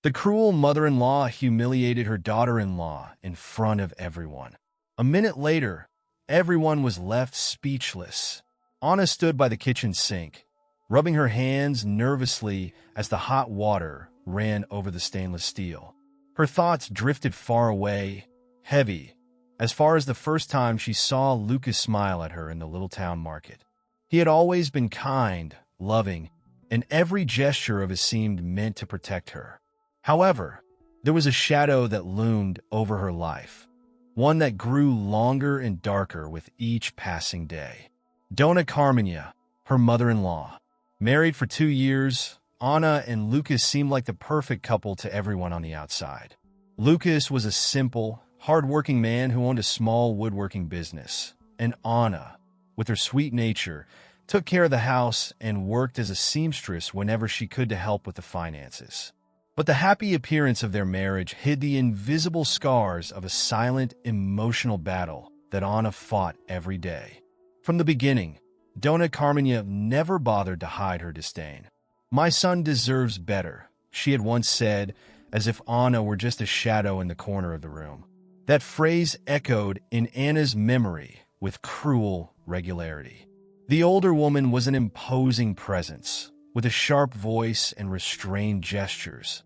The cruel mother-in-law humiliated her daughter-in-law in front of everyone. A minute later, everyone was left speechless. Anna stood by the kitchen sink, rubbing her hands nervously as the hot water ran over the stainless steel. Her thoughts drifted far away, heavy, as far as the first time she saw Lucas smile at her in the little town market. He had always been kind, loving, and every gesture of his seemed meant to protect her. However, there was a shadow that loomed over her life, one that grew longer and darker with each passing day. Dona Carmenia, her mother-in-law. Married for 2 years, Anna and Lucas seemed like the perfect couple to everyone on the outside. Lucas was a simple, hard-working man who owned a small woodworking business, and Anna, with her sweet nature, took care of the house and worked as a seamstress whenever she could to help with the finances. But the happy appearance of their marriage hid the invisible scars of a silent, emotional battle that Anna fought every day. From the beginning, Dona Carmenia never bothered to hide her disdain. "My son deserves better," she had once said, as if Anna were just a shadow in the corner of the room. That phrase echoed in Anna's memory with cruel regularity. The older woman was an imposing presence, with a sharp voice and restrained gestures,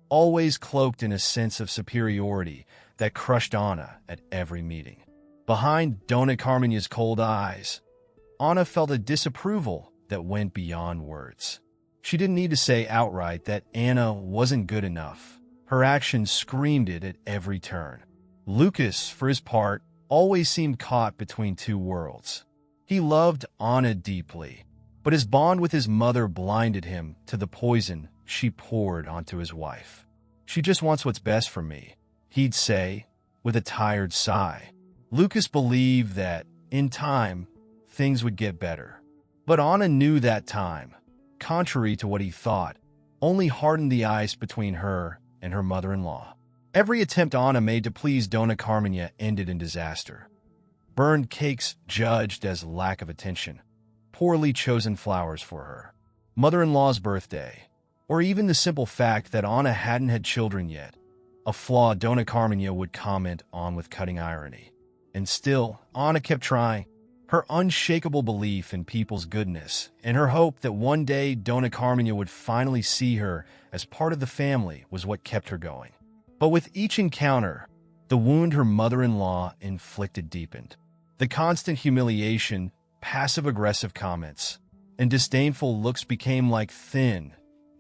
always cloaked in a sense of superiority that crushed Anna at every meeting. Behind Dona Carmenia's cold eyes, Anna felt a disapproval that went beyond words. She didn't need to say outright that Anna wasn't good enough. Her actions screamed it at every turn. Lucas, for his part, always seemed caught between two worlds. He loved Anna deeply, but his bond with his mother blinded him to the poison she poured onto his wife. "She just wants what's best for me," he'd say, with a tired sigh. Lucas believed that, in time, things would get better. But Anna knew that time, contrary to what he thought, only hardened the ice between her and her mother-in-law. Every attempt Anna made to please Dona Carmenia ended in disaster. Burned cakes judged as lack of attention, poorly chosen flowers for her, mother-in-law's birthday, or even the simple fact that Anna hadn't had children yet, a flaw Dona Carmenia would comment on with cutting irony. And still, Anna kept trying. Her unshakable belief in people's goodness and her hope that one day Dona Carmenia would finally see her as part of the family was what kept her going. But with each encounter, the wound her mother-in-law inflicted deepened. The constant humiliation, passive-aggressive comments, and disdainful looks became like thin,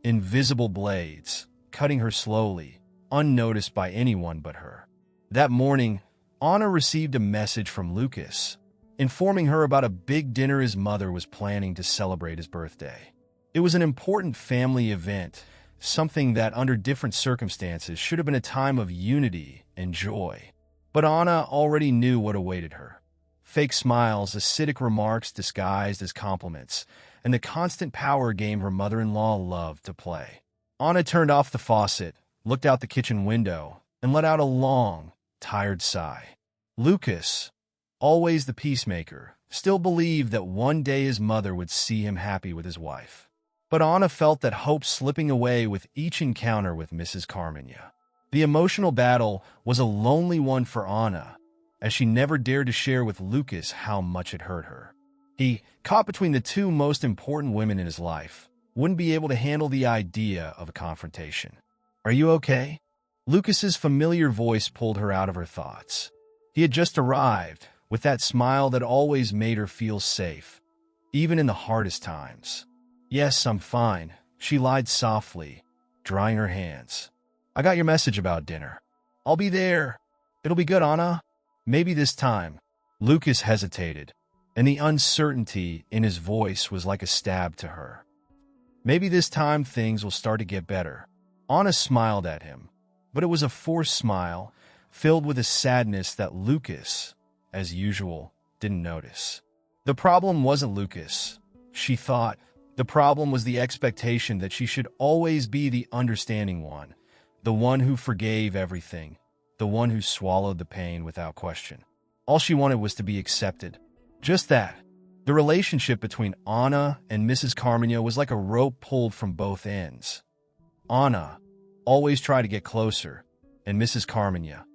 invisible blades, cutting her slowly, unnoticed by anyone but her. That morning, Anna received a message from Lucas, informing her about a big dinner his mother was planning to celebrate his birthday. It was an important family event, something that under different circumstances should have been a time of unity and joy. But Anna already knew what awaited her. Fake smiles, acidic remarks disguised as compliments, and the constant power game her mother-in-law loved to play. Anna turned off the faucet, looked out the kitchen window, and let out a long, tired sigh. Lucas, always the peacemaker, still believed that one day his mother would see him happy with his wife. But Anna felt that hope slipping away with each encounter with Mrs. Carmenia. The emotional battle was a lonely one for Anna, as she never dared to share with Lucas how much it hurt her. He, caught between the two most important women in his life, wouldn't be able to handle the idea of a confrontation. "Are you okay?" Lucas's familiar voice pulled her out of her thoughts. He had just arrived, with that smile that always made her feel safe, even in the hardest times. "Yes, I'm fine," she lied softly, drying her hands. "I got your message about dinner. I'll be there. It'll be good, Anna. Maybe this time." Lucas hesitated, and the uncertainty in his voice was like a stab to her. "Maybe this time things will start to get better." Anna smiled at him, but it was a forced smile, filled with a sadness that Lucas, as usual, didn't notice. The problem wasn't Lucas, she thought. The problem was the expectation that she should always be the understanding one, the one who forgave everything, the one who swallowed the pain without question. All she wanted was to be accepted. Just that. The relationship between Anna and Mrs. Carmenia was like a rope pulled from both ends. Anna, always tried to get closer, and Mrs. Carmania,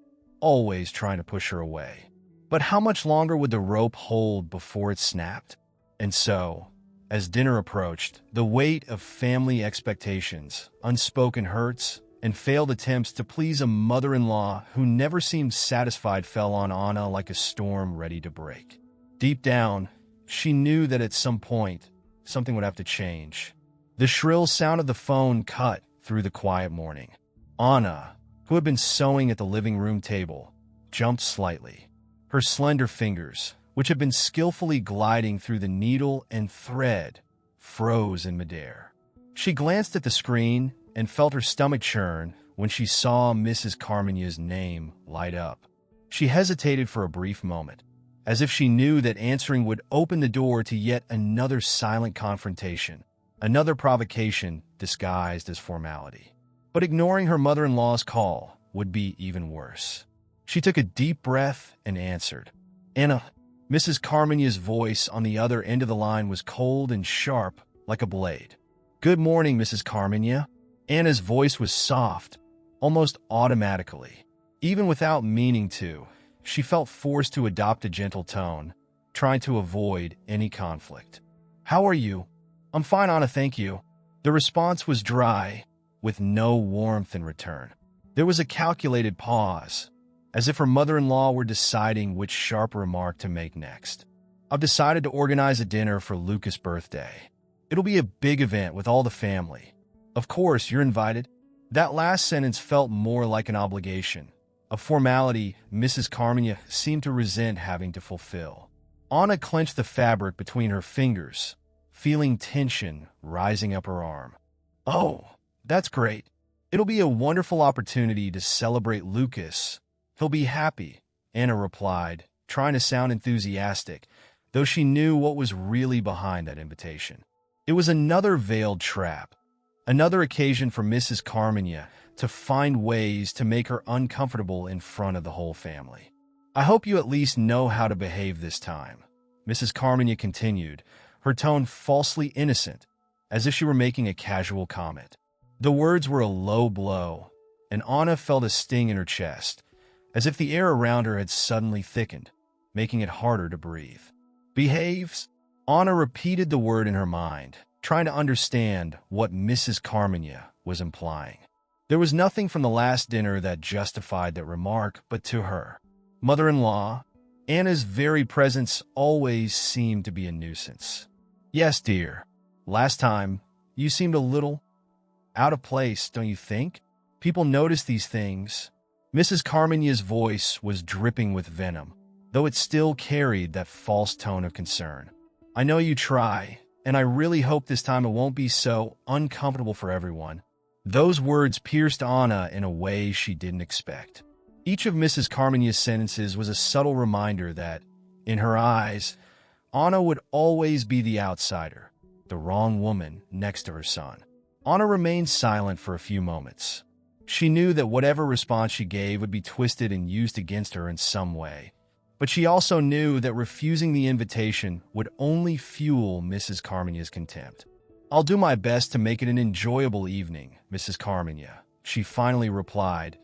always trying to push her away. But how much longer would the rope hold before it snapped? And so, as dinner approached, the weight of family expectations, unspoken hurts, and failed attempts to please a mother-in-law who never seemed satisfied fell on Anna like a storm ready to break. Deep down, she knew that at some point, something would have to change. The shrill sound of the phone cut through the quiet morning. Anna, who had been sewing at the living room table, jumped slightly. Her slender fingers, which had been skillfully gliding through the needle and thread, froze in midair. She glanced at the screen and felt her stomach churn when she saw Mrs. Carmania's name light up. She hesitated for a brief moment, as if she knew that answering would open the door to yet another silent confrontation, another provocation disguised as formality. But ignoring her mother-in-law's call would be even worse. She took a deep breath and answered. "Anna." Mrs. Carmania's voice on the other end of the line was cold and sharp like a blade. "Good morning, Mrs. Carmania." Anna's voice was soft, almost automatically. Even without meaning to, she felt forced to adopt a gentle tone, trying to avoid any conflict. "How are you?" "I'm fine, Anna, thank you." The response was dry, with no warmth in return. There was a calculated pause, as if her mother-in-law were deciding which sharp remark to make next. "I've decided to organize a dinner for Lucas' birthday. It'll be a big event with all the family. Of course, you're invited." That last sentence felt more like an obligation, a formality Mrs. Carmania seemed to resent having to fulfill. Anna clenched the fabric between her fingers, feeling tension rising up her arm. "Oh, that's great. It'll be a wonderful opportunity to celebrate Lucas. He'll be happy," Anna replied, trying to sound enthusiastic, though she knew what was really behind that invitation. It was another veiled trap, another occasion for Mrs. Carmania to find ways to make her uncomfortable in front of the whole family. "I hope you at least know how to behave this time," Mrs. Carmania continued, her tone falsely innocent, as if she were making a casual comment. The words were a low blow, and Anna felt a sting in her chest, as if the air around her had suddenly thickened, making it harder to breathe. "Behaves?" Anna repeated the word in her mind, trying to understand what Mrs. Carmania was implying. There was nothing from the last dinner that justified that remark, but to her mother-in-law, Anna's very presence always seemed to be a nuisance. "Yes, dear. Last time, you seemed a little out of place, don't you think? People notice these things." Mrs. Carmania's voice was dripping with venom, though it still carried that false tone of concern. "I know you try, and I really hope this time it won't be so uncomfortable for everyone." Those words pierced Anna in a way she didn't expect. Each of Mrs. Carmania's sentences was a subtle reminder that, in her eyes, Anna would always be the outsider, the wrong woman next to her son. Anna remained silent for a few moments. She knew that whatever response she gave would be twisted and used against her in some way, but she also knew that refusing the invitation would only fuel Mrs. Carmania's contempt. "I'll do my best to make it an enjoyable evening, Mrs. Carmania," she finally replied,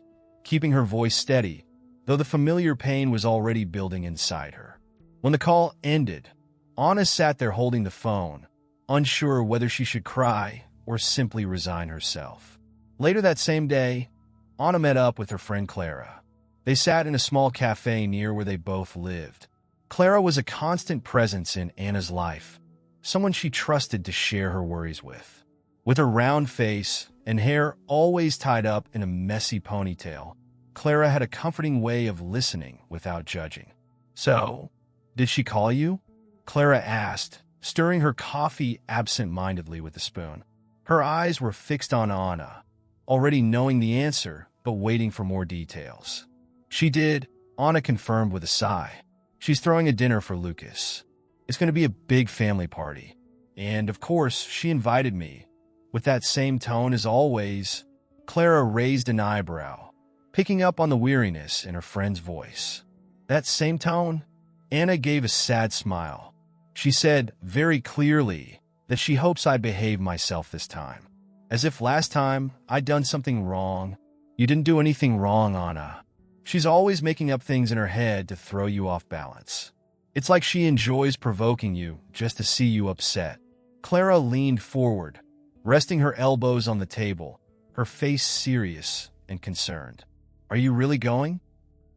keeping her voice steady, though the familiar pain was already building inside her. When the call ended, Anna sat there holding the phone, unsure whether she should cry or simply resign herself. Later that same day, Anna met up with her friend Clara. They sat in a small cafe near where they both lived. Clara was a constant presence in Anna's life, someone she trusted to share her worries with. With her round face and hair always tied up in a messy ponytail, Clara had a comforting way of listening without judging. "So, did she call you?" Clara asked, stirring her coffee absent-mindedly with a spoon. Her eyes were fixed on Anna, already knowing the answer, but waiting for more details. "She did," Anna confirmed with a sigh. "She's throwing a dinner for Lucas. It's going to be a big family party. And, of course, she invited me." With that same tone as always, Clara raised an eyebrow, picking up on the weariness in her friend's voice. "That same tone?" Anna gave a sad smile. She said very clearly that she hopes I behave myself this time. As if last time I'd done something wrong. You didn't do anything wrong, Anna. She's always making up things in her head to throw you off balance. It's like she enjoys provoking you just to see you upset. Clara leaned forward, resting her elbows on the table, her face serious and concerned. Are you really going?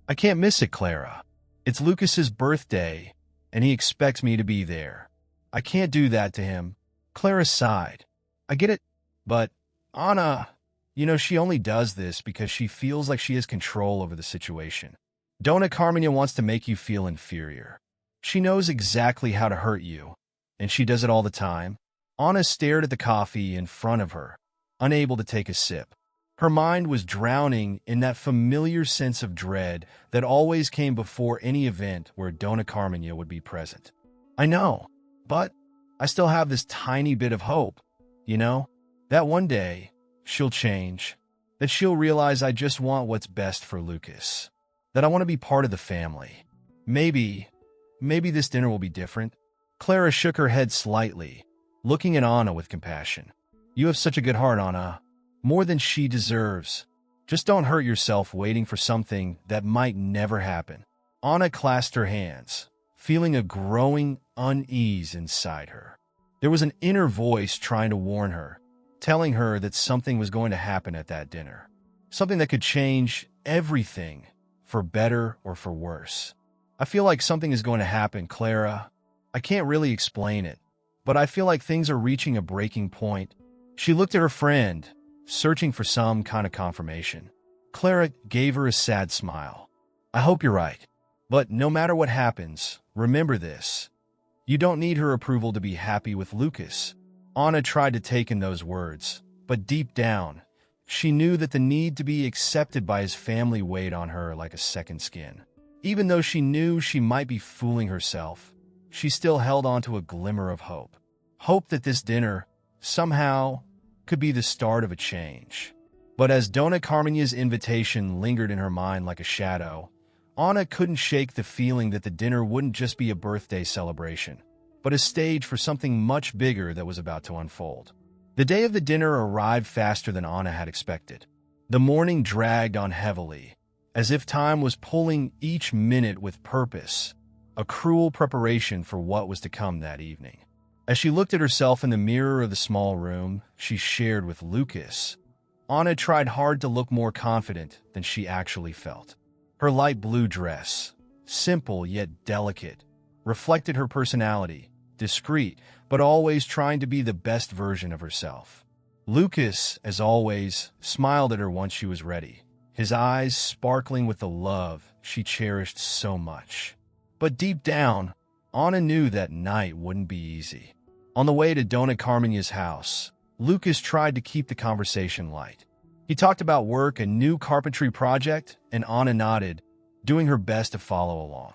I can't miss it, Clara. It's Lucas's birthday, and he expects me to be there. I can't do that to him. Clara sighed. I get it, but Anna, she only does this because she feels like she has control over the situation. Dona Carmina wants to make you feel inferior. She knows exactly how to hurt you, and she does it all the time. Anna stared at the coffee in front of her, unable to take a sip. Her mind was drowning in that familiar sense of dread that always came before any event where Dona Carmina would be present. I know, but I still have this tiny bit of hope, that one day she'll change, that she'll realize I just want what's best for Lucas, that I want to be part of the family. Maybe this dinner will be different. Clara shook her head slightly, looking at Anna with compassion. You have such a good heart, Anna. More than she deserves. Just don't hurt yourself waiting for something that might never happen. Anna clasped her hands, feeling a growing unease inside her. There was an inner voice trying to warn her, telling her that something was going to happen at that dinner. Something that could change everything, for better or for worse. I feel like something is going to happen, Clara. I can't really explain it, but I feel like things are reaching a breaking point. She looked at her friend, searching for some kind of confirmation. Clara gave her a sad smile. I hope you're right, but no matter what happens, remember this. You don't need her approval to be happy with Lucas. Anna tried to take in those words, but deep down, she knew that the need to be accepted by his family weighed on her like a second skin. Even though she knew she might be fooling herself, she still held on to a glimmer of hope. Hope that this dinner, somehow, could be the start of a change. But as Dona Carmina's invitation lingered in her mind like a shadow, Anna couldn't shake the feeling that the dinner wouldn't just be a birthday celebration, but a stage for something much bigger that was about to unfold. The day of the dinner arrived faster than Anna had expected. The morning dragged on heavily, as if time was pulling each minute with purpose, a cruel preparation for what was to come that evening. As she looked at herself in the mirror of the small room she shared with Lucas, Anna tried hard to look more confident than she actually felt. Her light blue dress, simple yet delicate, reflected her personality, discreet, but always trying to be the best version of herself. Lucas, as always, smiled at her once she was ready, his eyes sparkling with the love she cherished so much. But deep down, Anna knew that night wouldn't be easy. On the way to Dona Carmina's house, Lucas tried to keep the conversation light. He talked about work, a new carpentry project, and Anna nodded, doing her best to follow along.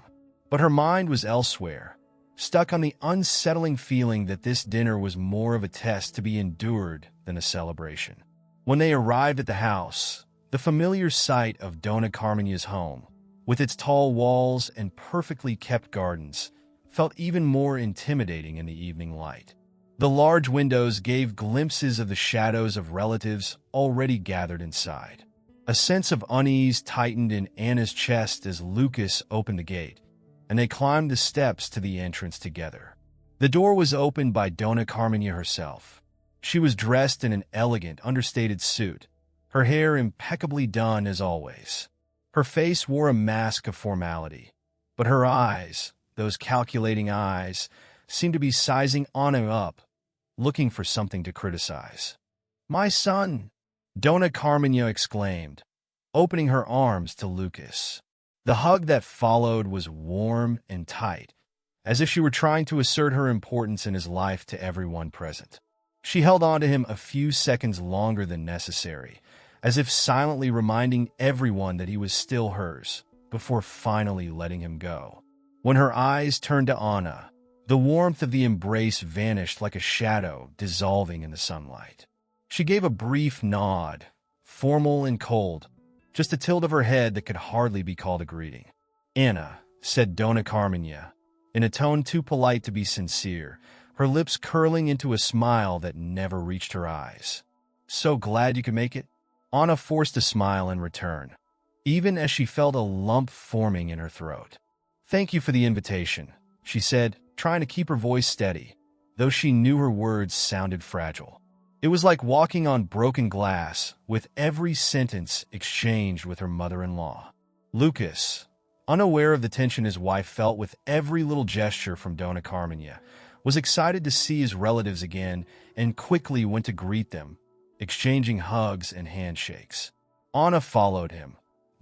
But her mind was elsewhere, stuck on the unsettling feeling that this dinner was more of a test to be endured than a celebration. When they arrived at the house, the familiar sight of Dona Carmina's home, with its tall walls and perfectly kept gardens, felt even more intimidating in the evening light. The large windows gave glimpses of the shadows of relatives already gathered inside. A sense of unease tightened in Anna's chest as Lucas opened the gate, and they climbed the steps to the entrance together. The door was opened by Dona Carmina herself. She was dressed in an elegant, understated suit, her hair impeccably done as always. Her face wore a mask of formality, but her eyes, those calculating eyes, seemed to be sizing Anna up, looking for something to criticize. "My son!" Dona Carmina exclaimed, opening her arms to Lucas. The hug that followed was warm and tight, as if she were trying to assert her importance in his life to everyone present. She held on to him a few seconds longer than necessary, as if silently reminding everyone that he was still hers, before finally letting him go. When her eyes turned to Anna, the warmth of the embrace vanished like a shadow dissolving in the sunlight. She gave a brief nod, formal and cold, just a tilt of her head that could hardly be called a greeting. "Anna," said Dona Carmina, in a tone too polite to be sincere, her lips curling into a smile that never reached her eyes. So glad you could make it. Anna forced a smile in return, even as she felt a lump forming in her throat. Thank you for the invitation, she said, trying to keep her voice steady, though she knew her words sounded fragile. It was like walking on broken glass, with every sentence exchanged with her mother-in-law. Lucas, unaware of the tension his wife felt with every little gesture from Dona Carmenia, was excited to see his relatives again and quickly went to greet them, exchanging hugs and handshakes. Anna followed him,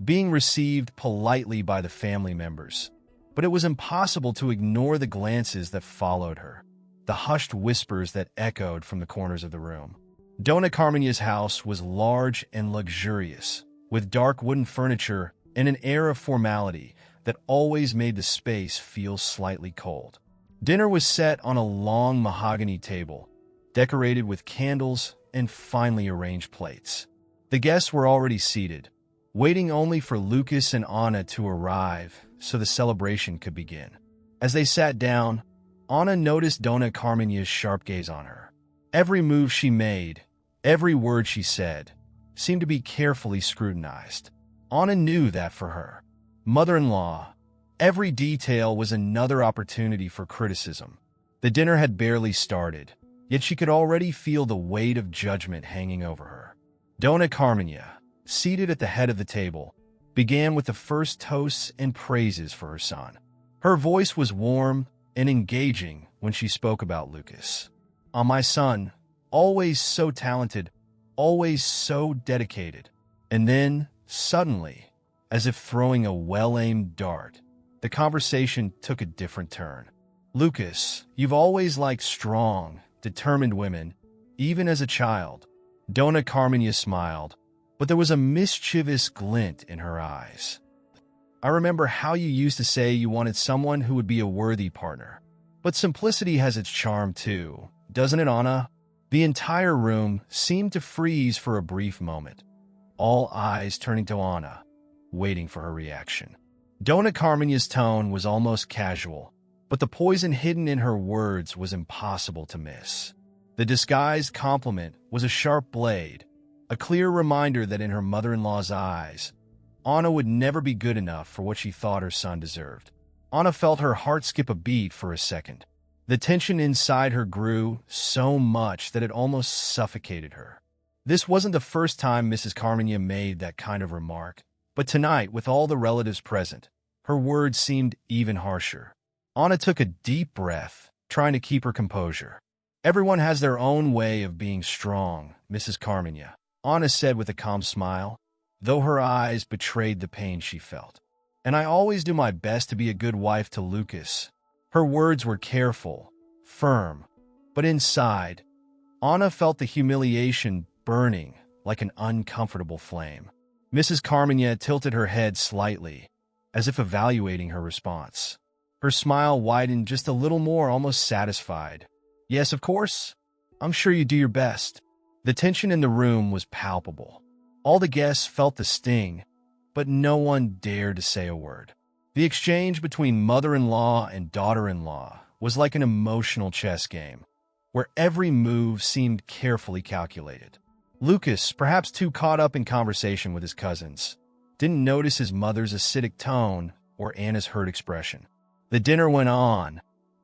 being received politely by the family members, but it was impossible to ignore the glances that followed her, the hushed whispers that echoed from the corners of the room. Dona Carmenia's house was large and luxurious, with dark wooden furniture and an air of formality that always made the space feel slightly cold. Dinner was set on a long mahogany table, decorated with candles and finely arranged plates. The guests were already seated, waiting only for Lucas and Anna to arrive so the celebration could begin. As they sat down, Anna noticed Dona Carmenia's sharp gaze on her. Every move she made, every word she said, seemed to be carefully scrutinized. Anna knew that for her mother-in-law, every detail was another opportunity for criticism. The dinner had barely started, yet she could already feel the weight of judgment hanging over her. Dona Carmenia, seated at the head of the table, began with the first toasts and praises for her son. Her voice was warm and engaging when she spoke about Lucas. My son, always so talented, always so dedicated." And then, suddenly, as if throwing a well-aimed dart, the conversation took a different turn. "Lucas, you've always liked strong, determined women, even as a child." Dona Carmenia smiled, but there was a mischievous glint in her eyes. "I remember how you used to say you wanted someone who would be a worthy partner. But simplicity has its charm too, doesn't it, Anna?" The entire room seemed to freeze for a brief moment, all eyes turning to Anna, waiting for her reaction. Dona Carmenia's tone was almost casual, but the poison hidden in her words was impossible to miss. The disguised compliment was a sharp blade, a clear reminder that in her mother-in-law's eyes, Anna would never be good enough for what she thought her son deserved. Anna felt her heart skip a beat for a second. The tension inside her grew so much that it almost suffocated her. This wasn't the first time Mrs. Carmenia made that kind of remark, but tonight, with all the relatives present, her words seemed even harsher. Anna took a deep breath, trying to keep her composure. "Everyone has their own way of being strong, Mrs. Carmenia," Anna said with a calm smile, though her eyes betrayed the pain she felt. "And I always do my best to be a good wife to Lucas." Her words were careful, firm, but inside, Anna felt the humiliation burning like an uncomfortable flame. Mrs. Carmenia tilted her head slightly, as if evaluating her response. Her smile widened just a little more, almost satisfied. "Yes, of course. I'm sure you do your best." The tension in the room was palpable. All the guests felt the sting, but no one dared to say a word. The exchange between mother-in-law and daughter-in-law was like an emotional chess game, where every move seemed carefully calculated. Lucas, perhaps too caught up in conversation with his cousins, didn't notice his mother's acidic tone or Anna's hurt expression. The dinner went on,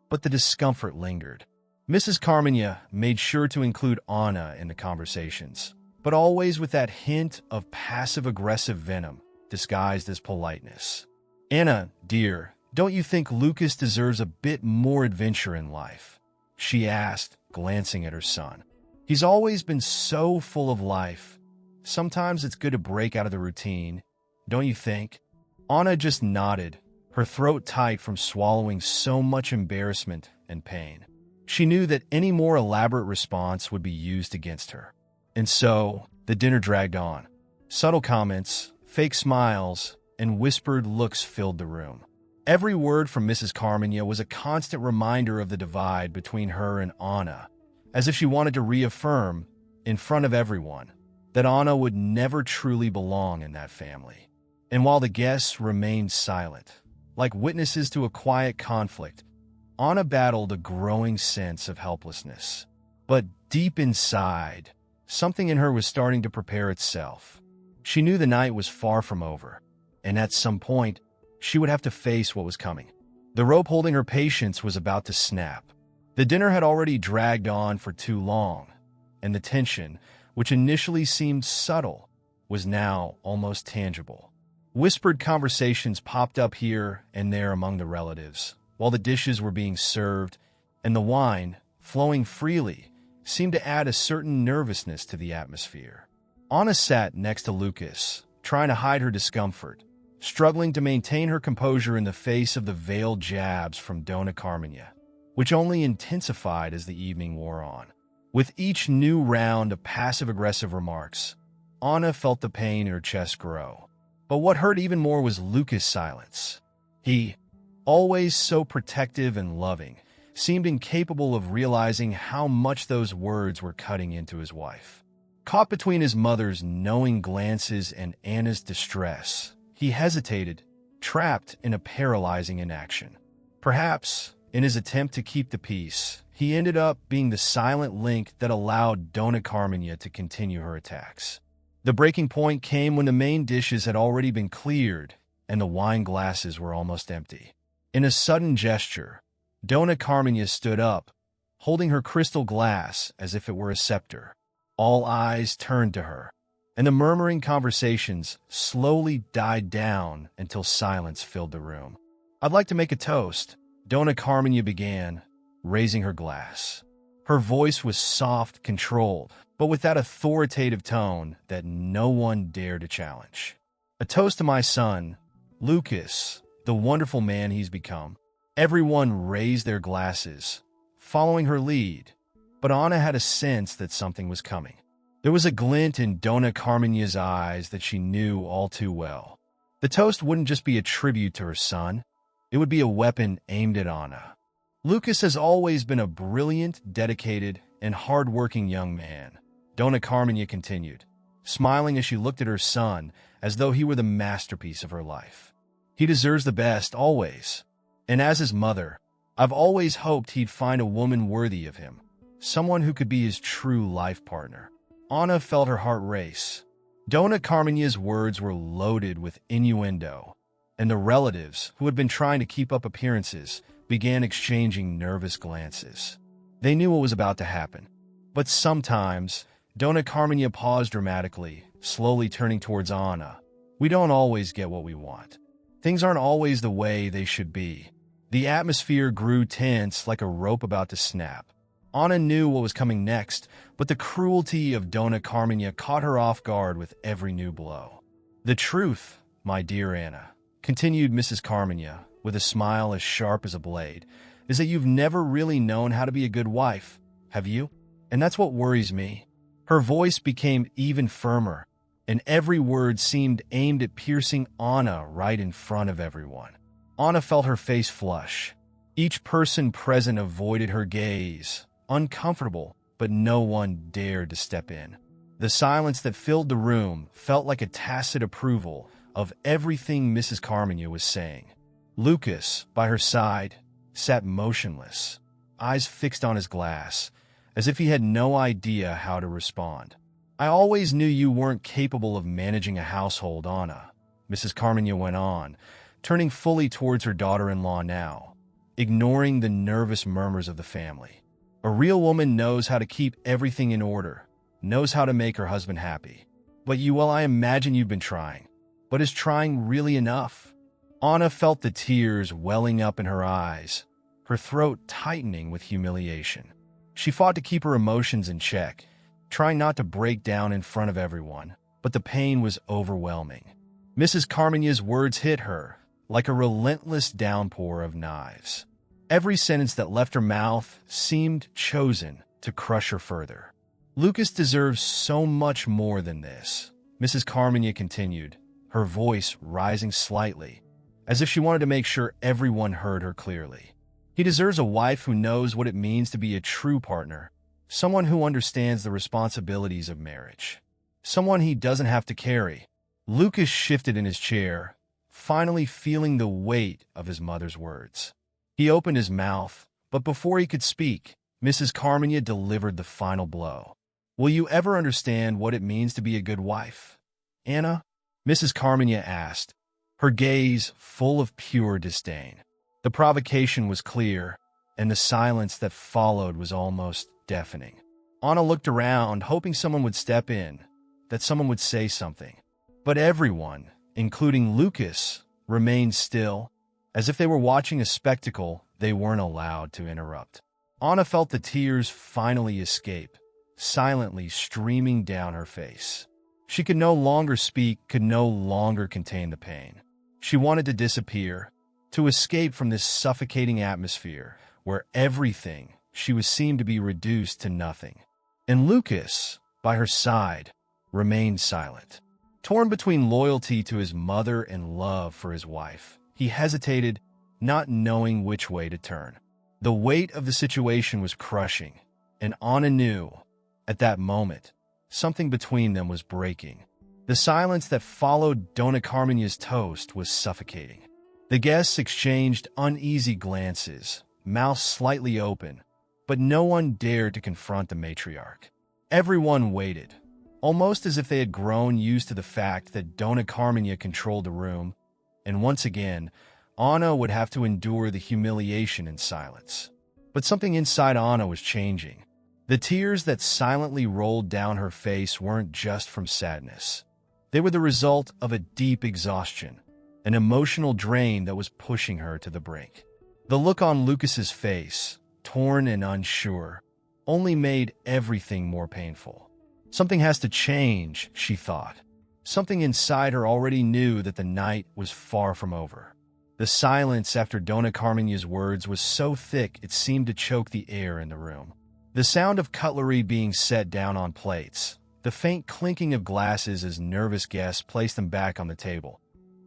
but the discomfort lingered. Mrs. Carmenia made sure to include Anna in the conversations, but always with that hint of passive-aggressive venom disguised as politeness. "Anna, dear, don't you think Lucas deserves a bit more adventure in life?" she asked, glancing at her son. "He's always been so full of life. Sometimes it's good to break out of the routine, don't you think?" Anna just nodded, her throat tight from swallowing so much embarrassment and pain. She knew that any more elaborate response would be used against her. And so, the dinner dragged on. Subtle comments, fake smiles, and whispered looks filled the room. Every word from Mrs. Carmenia was a constant reminder of the divide between her and Anna, as if she wanted to reaffirm, in front of everyone, that Anna would never truly belong in that family. And while the guests remained silent, like witnesses to a quiet conflict, Anna battled a growing sense of helplessness. But deep inside, Something in her was starting to prepare itself. She knew the night was far from over, and at some point, she would have to face what was coming. The rope holding her patience was about to snap. The dinner had already dragged on for too long, and the tension, which initially seemed subtle, was now almost tangible. Whispered conversations popped up here and there among the relatives, while the dishes were being served, and the wine, flowing freely, seemed to add a certain nervousness to the atmosphere. Anna sat next to Lucas, trying to hide her discomfort, struggling to maintain her composure in the face of the veiled jabs from Dona Carmenia, which only intensified as the evening wore on. With each new round of passive-aggressive remarks, Anna felt the pain in her chest grow. But what hurt even more was Lucas' silence. He, always so protective and loving, seemed incapable of realizing how much those words were cutting into his wife. Caught between his mother's knowing glances and Anna's distress, he hesitated, trapped in a paralyzing inaction. Perhaps, in his attempt to keep the peace, he ended up being the silent link that allowed Dona Carmenia to continue her attacks. The breaking point came when the main dishes had already been cleared and the wine glasses were almost empty. In a sudden gesture, Dona Carmenia stood up, holding her crystal glass as if it were a scepter. All eyes turned to her, and the murmuring conversations slowly died down until silence filled the room. "I'd like to make a toast," Dona Carmenia began, raising her glass. Her voice was soft, controlled, but with that authoritative tone that no one dared to challenge. "A toast to my son, Lucas, the wonderful man he's become." Everyone raised their glasses, following her lead, but Anna had a sense that something was coming. There was a glint in Dona Carmenia's eyes that she knew all too well. The toast wouldn't just be a tribute to her son, it would be a weapon aimed at Anna. "Lucas has always been a brilliant, dedicated, and hard-working young man," Dona Carmenia continued, smiling as she looked at her son as though he were the masterpiece of her life. "He deserves the best, always. And as his mother, I've always hoped he'd find a woman worthy of him, someone who could be his true life partner." Anna felt her heart race. Dona Carmenia's words were loaded with innuendo, and the relatives, who had been trying to keep up appearances, began exchanging nervous glances. They knew what was about to happen. But sometimes, Dona Carmenia paused dramatically, slowly turning towards Anna. "We don't always get what we want. Things aren't always the way they should be." The atmosphere grew tense like a rope about to snap. Anna knew what was coming next, but the cruelty of Dona Carmenia caught her off guard with every new blow. "The truth, my dear Anna," continued Mrs. Carmenia, with a smile as sharp as a blade, "is that you've never really known how to be a good wife, have you? And that's what worries me." Her voice became even firmer, and every word seemed aimed at piercing Anna right in front of everyone. Anna felt her face flush. Each person present avoided her gaze, uncomfortable, but no one dared to step in. The silence that filled the room felt like a tacit approval of everything Mrs. Carmenia was saying. Lucas, by her side, sat motionless, eyes fixed on his glass, as if he had no idea how to respond. "I always knew you weren't capable of managing a household, Anna," Mrs. Carmenia went on, turning fully towards her daughter-in-law now, ignoring the nervous murmurs of the family. "A real woman knows how to keep everything in order, knows how to make her husband happy. But well, I imagine you've been trying. But is trying really enough?" Anna felt the tears welling up in her eyes, her throat tightening with humiliation. She fought to keep her emotions in check, trying not to break down in front of everyone, but the pain was overwhelming. Mrs. Carmenia's words hit her like a relentless downpour of knives. Every sentence that left her mouth seemed chosen to crush her further. "Lucas deserves so much more than this," Mrs. Carmenia continued, her voice rising slightly, as if she wanted to make sure everyone heard her clearly. "He deserves a wife who knows what it means to be a true partner, someone who understands the responsibilities of marriage, someone he doesn't have to carry." Lucas shifted in his chair, finally feeling the weight of his mother's words. He opened his mouth, but before he could speak, Mrs. Carmenia delivered the final blow. Will you ever understand what it means to be a good wife, Anna? Mrs. Carmania asked, her gaze full of pure disdain. The provocation was clear, and the silence that followed was almost deafening. Anna looked around, hoping someone would step in, that someone would say something. But everyone, including Lucas, remained still, as if they were watching a spectacle they weren't allowed to interrupt. Anna felt the tears finally escape, silently streaming down her face. She could no longer speak, could no longer contain the pain. She wanted to disappear, to escape from this suffocating atmosphere where everything she was seemed to be reduced to nothing. And Lucas, by her side, remained silent. Torn between loyalty to his mother and love for his wife, he hesitated, not knowing which way to turn. The weight of the situation was crushing, and Anna knew, at that moment, something between them was breaking. The silence that followed Dona Carmenia's toast was suffocating. The guests exchanged uneasy glances, mouths slightly open, but no one dared to confront the matriarch. Everyone waited, almost as if they had grown used to the fact that Dona Carmenia controlled the room, and once again, Anna would have to endure the humiliation in silence. But something inside Anna was changing. The tears that silently rolled down her face weren't just from sadness. They were the result of a deep exhaustion, an emotional drain that was pushing her to the brink. The look on Lucas's face, torn and unsure, only made everything more painful. Something has to change, she thought. Something inside her already knew that the night was far from over. The silence after Dona Carmenia's words was so thick it seemed to choke the air in the room. The sound of cutlery being set down on plates, the faint clinking of glasses as nervous guests placed them back on the table.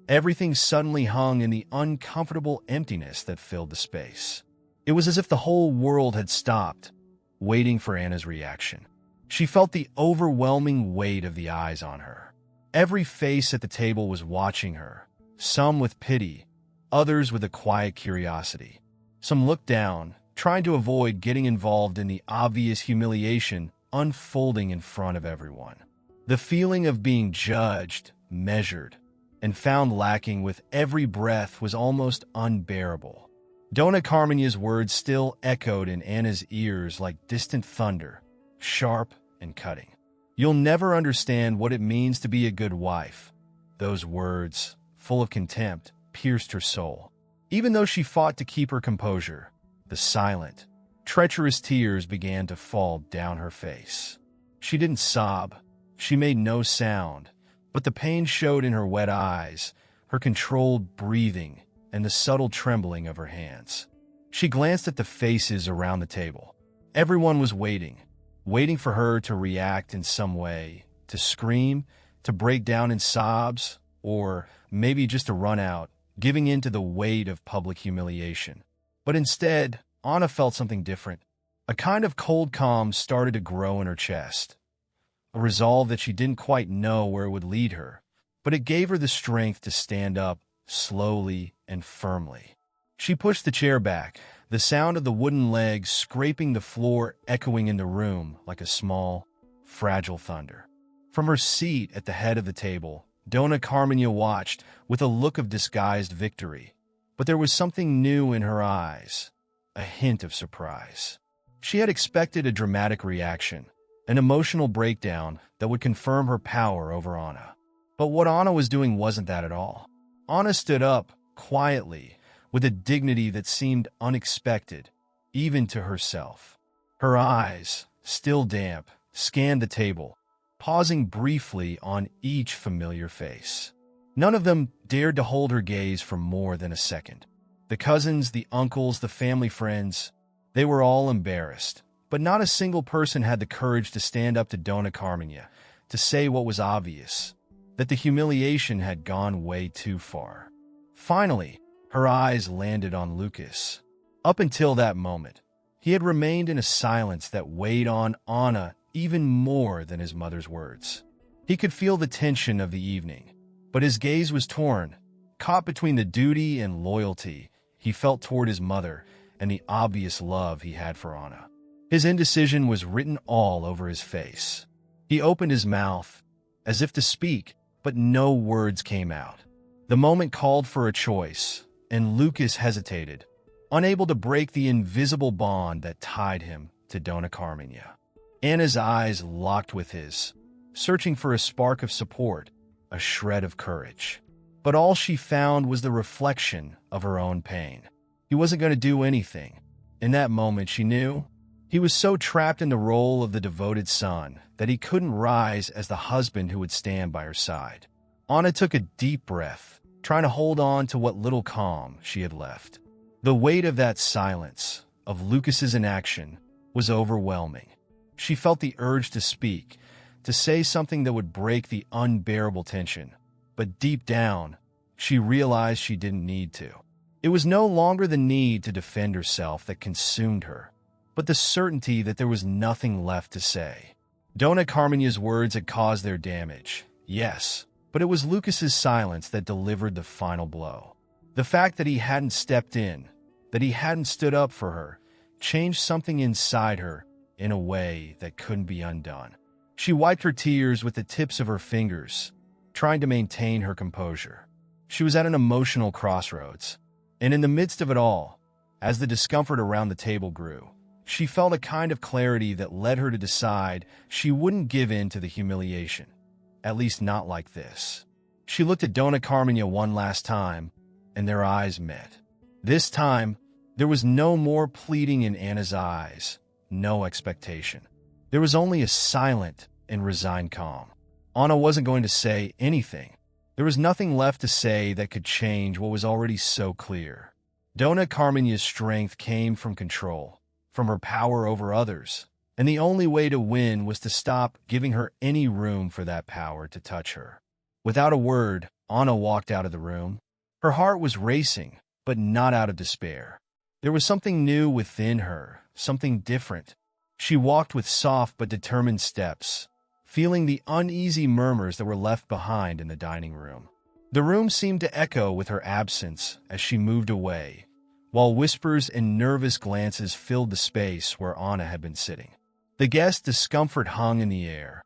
Everything suddenly hung in the uncomfortable emptiness that filled the space. It was as if the whole world had stopped, waiting for Anna's reaction. She felt the overwhelming weight of the eyes on her. Every face at the table was watching her, some with pity, others with a quiet curiosity. Some looked down, trying to avoid getting involved in the obvious humiliation unfolding in front of everyone. The feeling of being judged, measured, and found lacking with every breath was almost unbearable. Dona Carmenia's words still echoed in Anna's ears like distant thunder, sharp and cutting. You'll never understand what it means to be a good wife. Those words, full of contempt, pierced her soul. Even though she fought to keep her composure, the silent, treacherous tears began to fall down her face. She didn't sob. She made no sound, but the pain showed in her wet eyes, her controlled breathing, and the subtle trembling of her hands. She glanced at the faces around the table. Everyone was waiting for her to react in some way, to scream, to break down in sobs, or maybe just to run out, giving in to the weight of public humiliation. But instead, Anna felt something different. A kind of cold calm started to grow in her chest. A resolve that she didn't quite know where it would lead her, but it gave her the strength to stand up slowly and firmly. She pushed the chair back, the sound of the wooden legs scraping the floor echoing in the room like a small, fragile thunder. From her seat at the head of the table, Dona Carmenia watched with a look of disguised victory, but there was something new in her eyes, a hint of surprise. She had expected a dramatic reaction, an emotional breakdown that would confirm her power over Anna. But what Anna was doing wasn't that at all. Anna stood up, quietly, with a dignity that seemed unexpected, even to herself. Her eyes, still damp, scanned the table, pausing briefly on each familiar face. None of them dared to hold her gaze for more than a second. The cousins, the uncles, the family friends, they were all embarrassed, but not a single person had the courage to stand up to Dona Carmenia, to say what was obvious, that the humiliation had gone way too far. Finally, her eyes landed on Lucas. Up until that moment, he had remained in a silence that weighed on Anna even more than his mother's words. He could feel the tension of the evening, but his gaze was torn, caught between the duty and loyalty he felt toward his mother and the obvious love he had for Anna. His indecision was written all over his face. He opened his mouth, as if to speak, but no words came out. The moment called for a choice, and Lucas hesitated, unable to break the invisible bond that tied him to Dona Carmina. Anna's eyes locked with his, searching for a spark of support, a shred of courage. But all she found was the reflection of her own pain. He wasn't going to do anything. In that moment, she knew. He was so trapped in the role of the devoted son that he couldn't rise as the husband who would stand by her side. Anna took a deep breath, trying to hold on to what little calm she had left. The weight of that silence, of Lucas's inaction, was overwhelming. She felt the urge to speak, to say something that would break the unbearable tension. But deep down, she realized she didn't need to. It was no longer the need to defend herself that consumed her, but the certainty that there was nothing left to say. Dona Carmina's words had caused their damage, yes, but it was Lucas's silence that delivered the final blow. The fact that he hadn't stepped in, that he hadn't stood up for her, changed something inside her in a way that couldn't be undone. She wiped her tears with the tips of her fingers, trying to maintain her composure. She was at an emotional crossroads, and in the midst of it all, as the discomfort around the table grew, she felt a kind of clarity that led her to decide she wouldn't give in to the humiliation, at least not like this. She looked at Dona Carmina one last time, and their eyes met. This time, there was no more pleading in Anna's eyes, no expectation. There was only a silent and resigned calm. Anna wasn't going to say anything. There was nothing left to say that could change what was already so clear. Dona Carmina's strength came from control, from her power over others, and the only way to win was to stop giving her any room for that power to touch her. Without a word, Anna walked out of the room. Her heart was racing, but not out of despair. There was something new within her, something different. She walked with soft but determined steps, feeling the uneasy murmurs that were left behind in the dining room. The room seemed to echo with her absence as she moved away, while whispers and nervous glances filled the space where Anna had been sitting. The guests' discomfort hung in the air,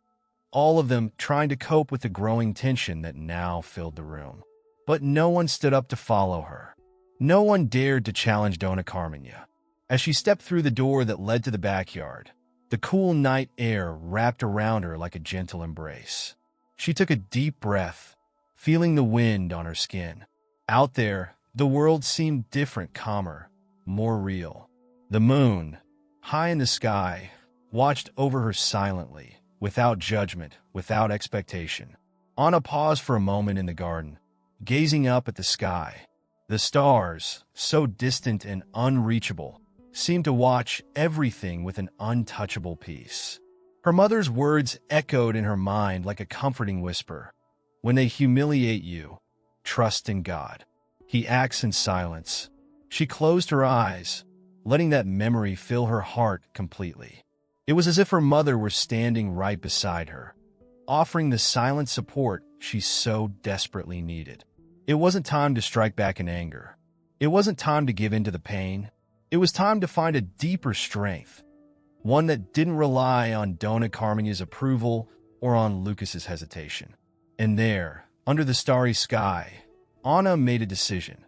all of them trying to cope with the growing tension that now filled the room. But no one stood up to follow her. No one dared to challenge Dona Carmina. As she stepped through the door that led to the backyard, the cool night air wrapped around her like a gentle embrace. She took a deep breath, feeling the wind on her skin. Out there, the world seemed different, calmer, more real. The moon, high in the sky, watched over her silently, without judgment, without expectation. Anna paused for a moment in the garden, gazing up at the sky. The stars, so distant and unreachable, seemed to watch everything with an untouchable peace. Her mother's words echoed in her mind like a comforting whisper. When they humiliate you, trust in God. He acts in silence. She closed her eyes, letting that memory fill her heart completely. It was as if her mother were standing right beside her, offering the silent support she so desperately needed. It wasn't time to strike back in anger. It wasn't time to give in to the pain. It was time to find a deeper strength, one that didn't rely on Dona Carmina's approval or on Lucas's hesitation. And there, under the starry sky, Anna made a decision.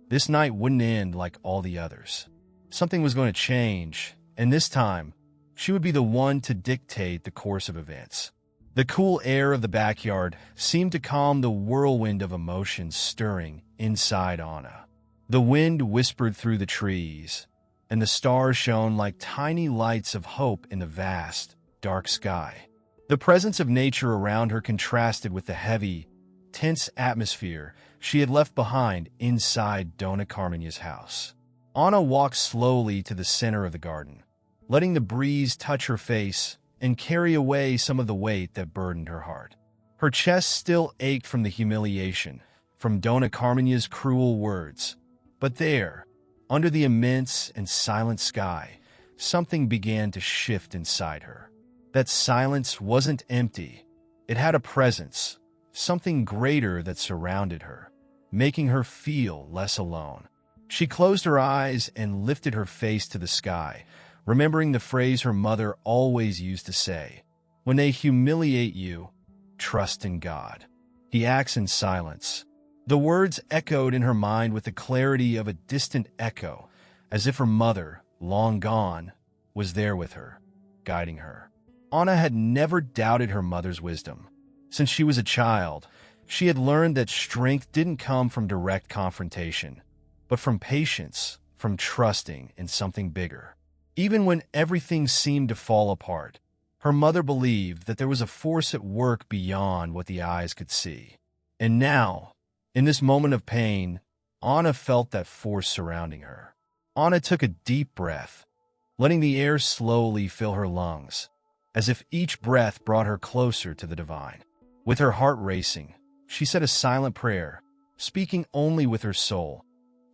This night wouldn't end like all the others. Something was going to change, and this time, she would be the one to dictate the course of events. The cool air of the backyard seemed to calm the whirlwind of emotions stirring inside Anna. The wind whispered through the trees, and the stars shone like tiny lights of hope in the vast, dark sky. The presence of nature around her contrasted with the heavy, tense atmosphere she had left behind inside Dona Carmina's house. Anna walked slowly to the center of the garden, letting the breeze touch her face and carry away some of the weight that burdened her heart. Her chest still ached from the humiliation, from Dona Carmina's cruel words. But there, under the immense and silent sky, something began to shift inside her. That silence wasn't empty. It had a presence, something greater that surrounded her, making her feel less alone. She closed her eyes and lifted her face to the sky, remembering the phrase her mother always used to say, "When they humiliate you, trust in God." He acts in silence. The words echoed in her mind with the clarity of a distant echo, as if her mother, long gone, was there with her, guiding her. Anna had never doubted her mother's wisdom. Since she was a child, she had learned that strength didn't come from direct confrontation, but from patience, from trusting in something bigger. Even when everything seemed to fall apart, her mother believed that there was a force at work beyond what the eyes could see. And now, in this moment of pain, Anna felt that force surrounding her. Anna took a deep breath, letting the air slowly fill her lungs, as if each breath brought her closer to the divine. With her heart racing, she said a silent prayer, speaking only with her soul,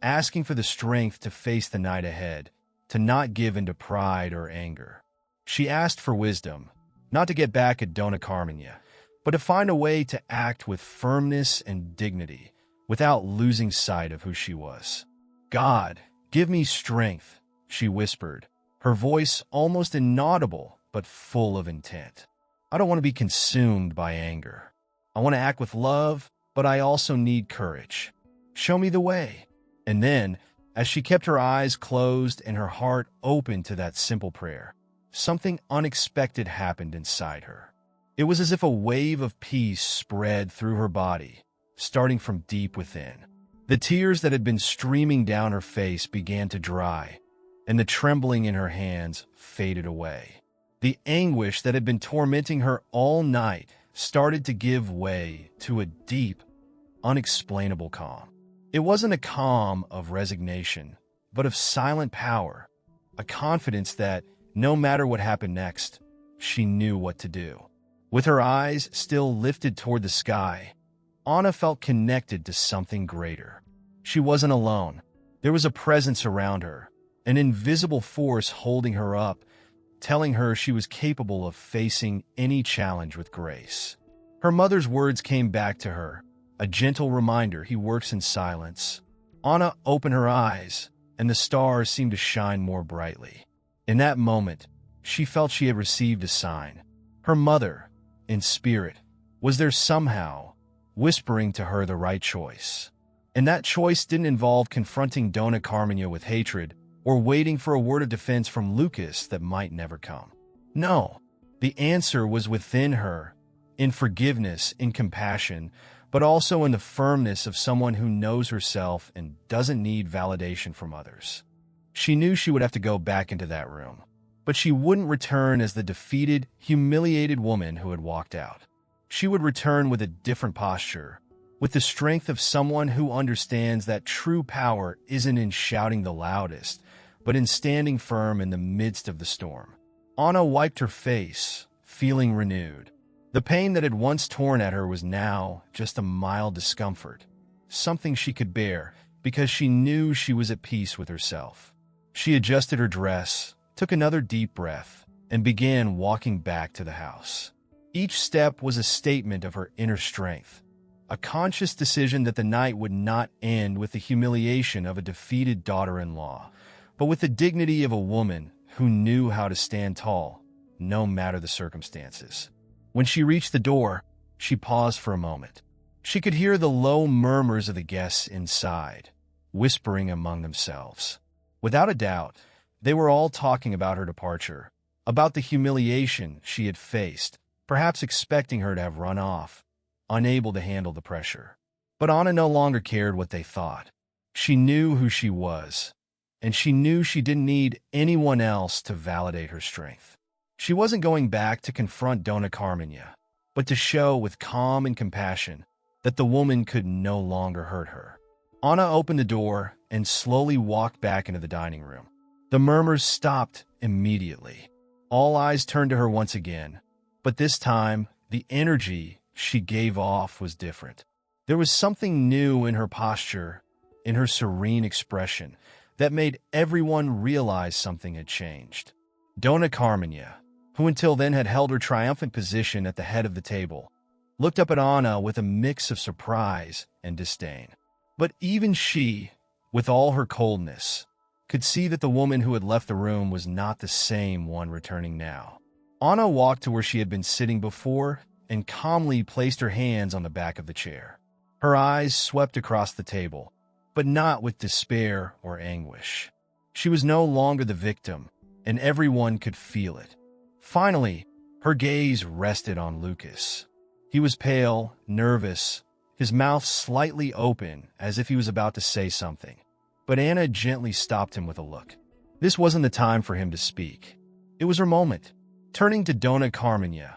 asking for the strength to face the night ahead, to not give into pride or anger. She asked for wisdom, not to get back at Dona Carmenia, but to find a way to act with firmness and dignity, without losing sight of who she was. "God, give me strength," she whispered, her voice almost inaudible but full of intent. "I don't want to be consumed by anger. I want to act with love, but I also need courage. Show me the way." And then, as she kept her eyes closed and her heart open to that simple prayer, something unexpected happened inside her. It was as if a wave of peace spread through her body, starting from deep within. The tears that had been streaming down her face began to dry, and the trembling in her hands faded away. The anguish that had been tormenting her all night started to give way to a deep, unexplainable calm. It wasn't a calm of resignation, but of silent power, a confidence that, no matter what happened next, she knew what to do. With her eyes still lifted toward the sky, Anna felt connected to something greater. She wasn't alone. There was a presence around her, an invisible force holding her up, telling her she was capable of facing any challenge with grace. Her mother's words came back to her, a gentle reminder he works in silence. Anna opened her eyes, and the stars seemed to shine more brightly. In that moment, she felt she had received a sign. Her mother, in spirit, was there somehow, whispering to her the right choice. And that choice didn't involve confronting Dona Carmenia with hatred or waiting for a word of defense from Lucas that might never come. No, the answer was within her, in forgiveness, in compassion, but also in the firmness of someone who knows herself and doesn't need validation from others. She knew she would have to go back into that room, but she wouldn't return as the defeated, humiliated woman who had walked out. She would return with a different posture, with the strength of someone who understands that true power isn't in shouting the loudest, but in standing firm in the midst of the storm. Anna wiped her face, feeling renewed. The pain that had once torn at her was now just a mild discomfort, something she could bear because she knew she was at peace with herself. She adjusted her dress, took another deep breath, and began walking back to the house. Each step was a statement of her inner strength, a conscious decision that the night would not end with the humiliation of a defeated daughter-in-law, but with the dignity of a woman who knew how to stand tall, no matter the circumstances. When she reached the door, she paused for a moment. She could hear the low murmurs of the guests inside, whispering among themselves. Without a doubt, they were all talking about her departure, about the humiliation she had faced, perhaps expecting her to have run off, unable to handle the pressure. But Anna no longer cared what they thought. She knew who she was, and she knew she didn't need anyone else to validate her strength. She wasn't going back to confront Dona Carmenia, but to show with calm and compassion that the woman could no longer hurt her. Anna opened the door and slowly walked back into the dining room. The murmurs stopped immediately. All eyes turned to her once again, but this time, the energy she gave off was different. There was something new in her posture, in her serene expression, that made everyone realize something had changed. Dona Carmenia, who until then had held her triumphant position at the head of the table, looked up at Anna with a mix of surprise and disdain. But even she, with all her coldness, could see that the woman who had left the room was not the same one returning now. Anna walked to where she had been sitting before and calmly placed her hands on the back of the chair. Her eyes swept across the table, but not with despair or anguish. She was no longer the victim, and everyone could feel it. Finally, her gaze rested on Lucas. He was pale, nervous, his mouth slightly open as if he was about to say something. But Anna gently stopped him with a look. This wasn't the time for him to speak. It was her moment. Turning to Dona Carmenia,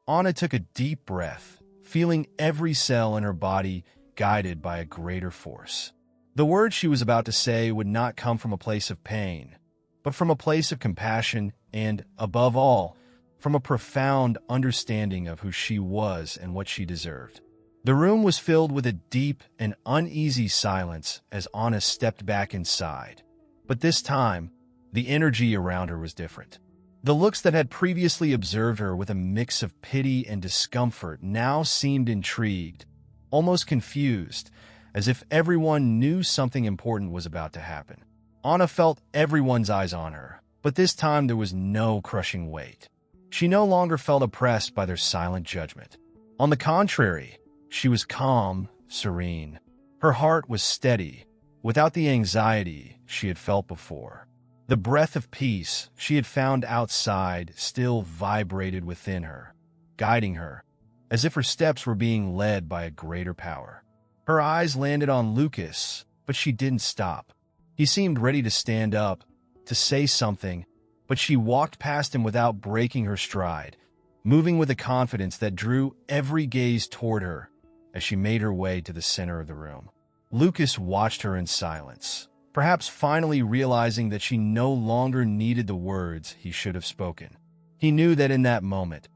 Anna took a deep breath, feeling every cell in her body guided by a greater force. The words she was about to say would not come from a place of pain, but from a place of compassion and, above all, from a profound understanding of who she was and what she deserved. The room was filled with a deep and uneasy silence as Anna stepped back inside. But this time, the energy around her was different. The looks that had previously observed her with a mix of pity and discomfort now seemed intrigued, almost confused, as if everyone knew something important was about to happen. Anna felt everyone's eyes on her, but this time there was no crushing weight. She no longer felt oppressed by their silent judgment. On the contrary, she was calm, serene. Her heart was steady, without the anxiety she had felt before. The breath of peace she had found outside still vibrated within her, guiding her, as if her steps were being led by a greater power. Her eyes landed on Lucas, but she didn't stop. He seemed ready to stand up, to say something, but she walked past him without breaking her stride, moving with a confidence that drew every gaze toward her as she made her way to the center of the room. Lucas watched her in silence, perhaps finally realizing that she no longer needed the words he should have spoken. He knew that in that moment,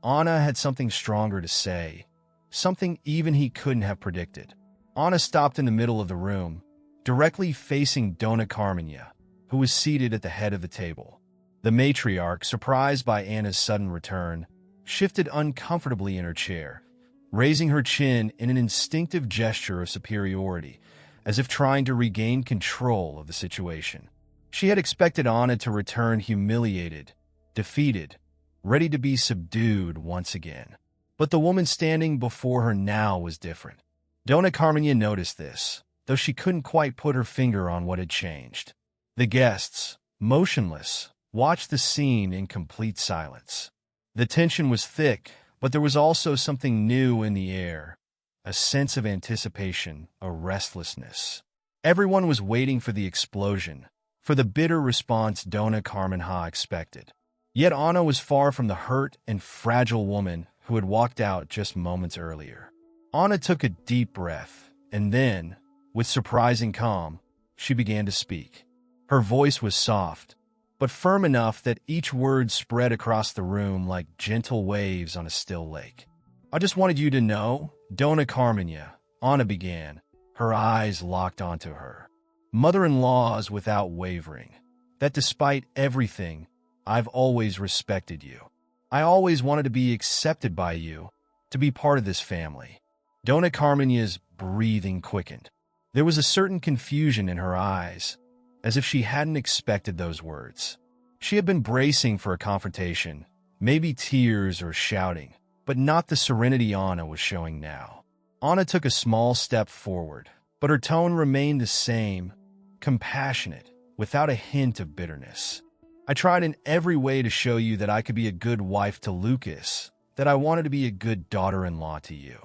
Anna had something stronger to say, something even he couldn't have predicted. Anna stopped in the middle of the room, directly facing Dona Carmenia, who was seated at the head of the table. The matriarch, surprised by Anna's sudden return, shifted uncomfortably in her chair, raising her chin in an instinctive gesture of superiority, as if trying to regain control of the situation. She had expected Anna to return humiliated, defeated, ready to be subdued once again. But the woman standing before her now was different. Dona Carmenia noticed this, though she couldn't quite put her finger on what had changed. The guests, motionless, watched the scene in complete silence. The tension was thick, but there was also something new in the air, a sense of anticipation, a restlessness. Everyone was waiting for the explosion, for the bitter response Dona Carmenia expected. Yet Anna was far from the hurt and fragile woman who had walked out just moments earlier. Anna took a deep breath, and then, with surprising calm, she began to speak. Her voice was soft, but firm enough that each word spread across the room like gentle waves on a still lake. I just wanted you to know, Dona Carmenia, Anna began, her eyes locked onto her mother-in-law's without wavering, that despite everything, I've always respected you. I always wanted to be accepted by you, to be part of this family. Dona Carmenia's breathing quickened. There was a certain confusion in her eyes, as if she hadn't expected those words. She had been bracing for a confrontation, maybe tears or shouting, but not the serenity Anna was showing now. Anna took a small step forward, but her tone remained the same, compassionate, without a hint of bitterness. I tried in every way to show you that I could be a good wife to Lucas, that I wanted to be a good daughter-in-law to you.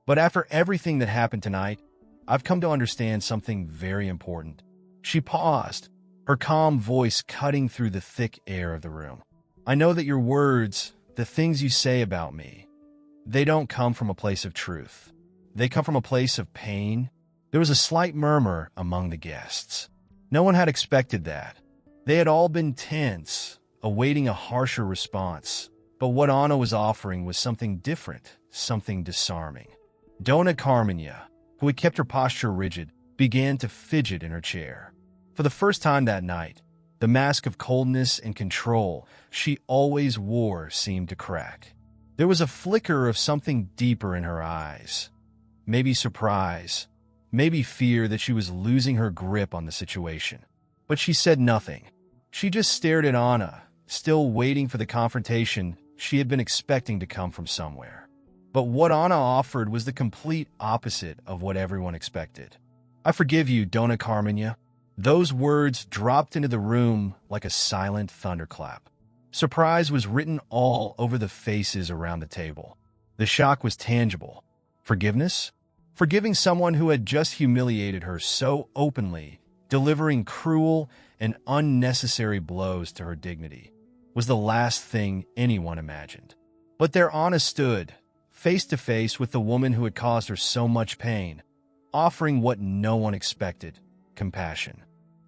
But after everything that happened tonight, I've come to understand something very important. She paused, her calm voice cutting through the thick air of the room. I know that your words, the things you say about me, they don't come from a place of truth. They come from a place of pain. There was a slight murmur among the guests. No one had expected that. They had all been tense, awaiting a harsher response. But what Anna was offering was something different, something disarming. Dona Carmenia, who had kept her posture rigid, began to fidget in her chair. For the first time that night, the mask of coldness and control she always wore seemed to crack. There was a flicker of something deeper in her eyes. Maybe surprise, maybe fear that she was losing her grip on the situation. but she said nothing. She just stared at Anna, still waiting for the confrontation she had been expecting to come from somewhere. But what Anna offered was the complete opposite of what everyone expected. "I forgive you, Dona Carmenia." Those words dropped into the room like a silent thunderclap. Surprise was written all over the faces around the table. The shock was tangible. Forgiveness? Forgiving someone who had just humiliated her so openly, delivering cruel and unnecessary blows to her dignity, was the last thing anyone imagined. But there Anna stood, face to face with the woman who had caused her so much pain, offering what no one expected: compassion.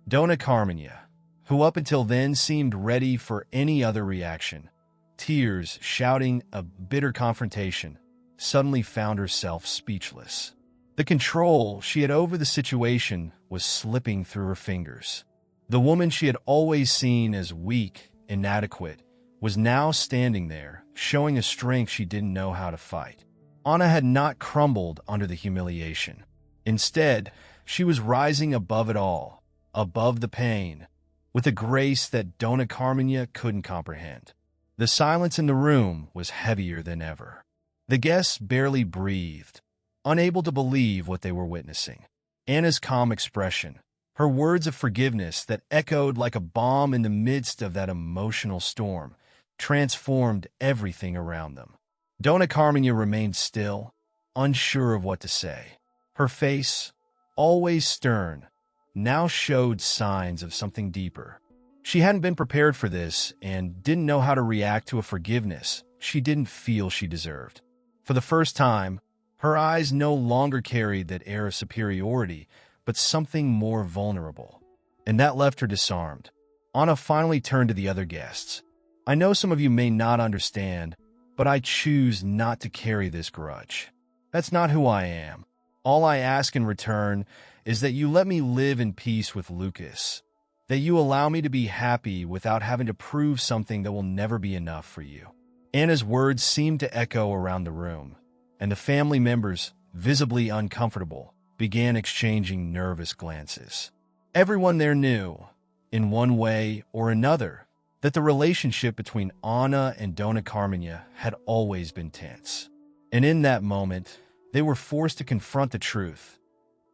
Dona Carmenia, who up until then seemed ready for any other reaction, tears shouting a bitter confrontation, suddenly found herself speechless. The control she had over the situation was slipping through her fingers. The woman she had always seen as weak, inadequate, was now standing there, showing a strength she didn't know how to fight. Anna had not crumbled under the humiliation. Instead, she was rising above it all, above the pain, with a grace that Dona Carmenia couldn't comprehend. The silence in the room was heavier than ever. The guests barely breathed, unable to believe what they were witnessing. Anna's calm expression, her words of forgiveness that echoed like a bomb in the midst of that emotional storm, transformed everything around them. Dona Carmenia remained still, unsure of what to say. Her face, always stern, now showed signs of something deeper. She hadn't been prepared for this and didn't know how to react to a forgiveness she didn't feel she deserved. For the first time, her eyes no longer carried that air of superiority, but something more vulnerable. And that left her disarmed. Anna finally turned to the other guests. "I know some of you may not understand, but I choose not to carry this grudge. That's not who I am. All I ask in return is that you let me live in peace with Lucas, that you allow me to be happy without having to prove something that will never be enough for you." Anna's words seemed to echo around the room, and the family members, visibly uncomfortable, began exchanging nervous glances. Everyone there knew, in one way or another, that the relationship between Anna and Dona Carmenia had always been tense. And in that moment, they were forced to confront the truth.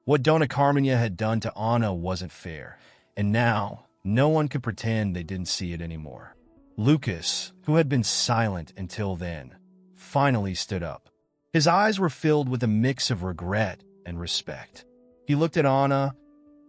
What Dona Carmenia had done to Anna wasn't fair, and now no one could pretend they didn't see it anymore. Lucas, who had been silent until then, finally stood up. His eyes were filled with a mix of regret and respect. He looked at Anna,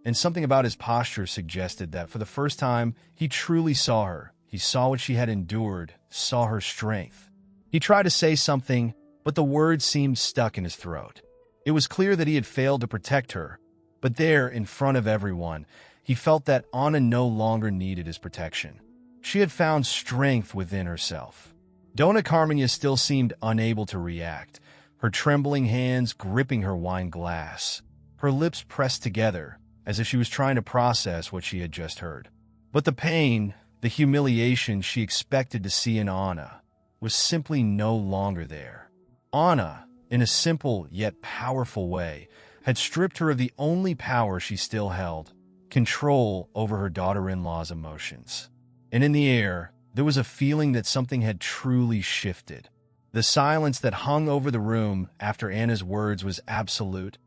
and something about his posture suggested that for the first time, he truly saw her. He saw what she had endured, saw her strength. He tried to say something, but the words seemed stuck in his throat. It was clear that he had failed to protect her, but there, in front of everyone, he felt that Anna no longer needed his protection. She had found strength within herself. Dona Carmenia still seemed unable to react, her trembling hands gripping her wine glass, her lips pressed together, as if she was trying to process what she had just heard. But the pain, the humiliation she expected to see in Anna, was simply no longer there. Anna, in a simple yet powerful way, had stripped her of the only power she still held: control over her daughter-in-law's emotions. And in the air, there was a feeling that something had truly shifted. The silence that hung over the room after Anna's words was absolute,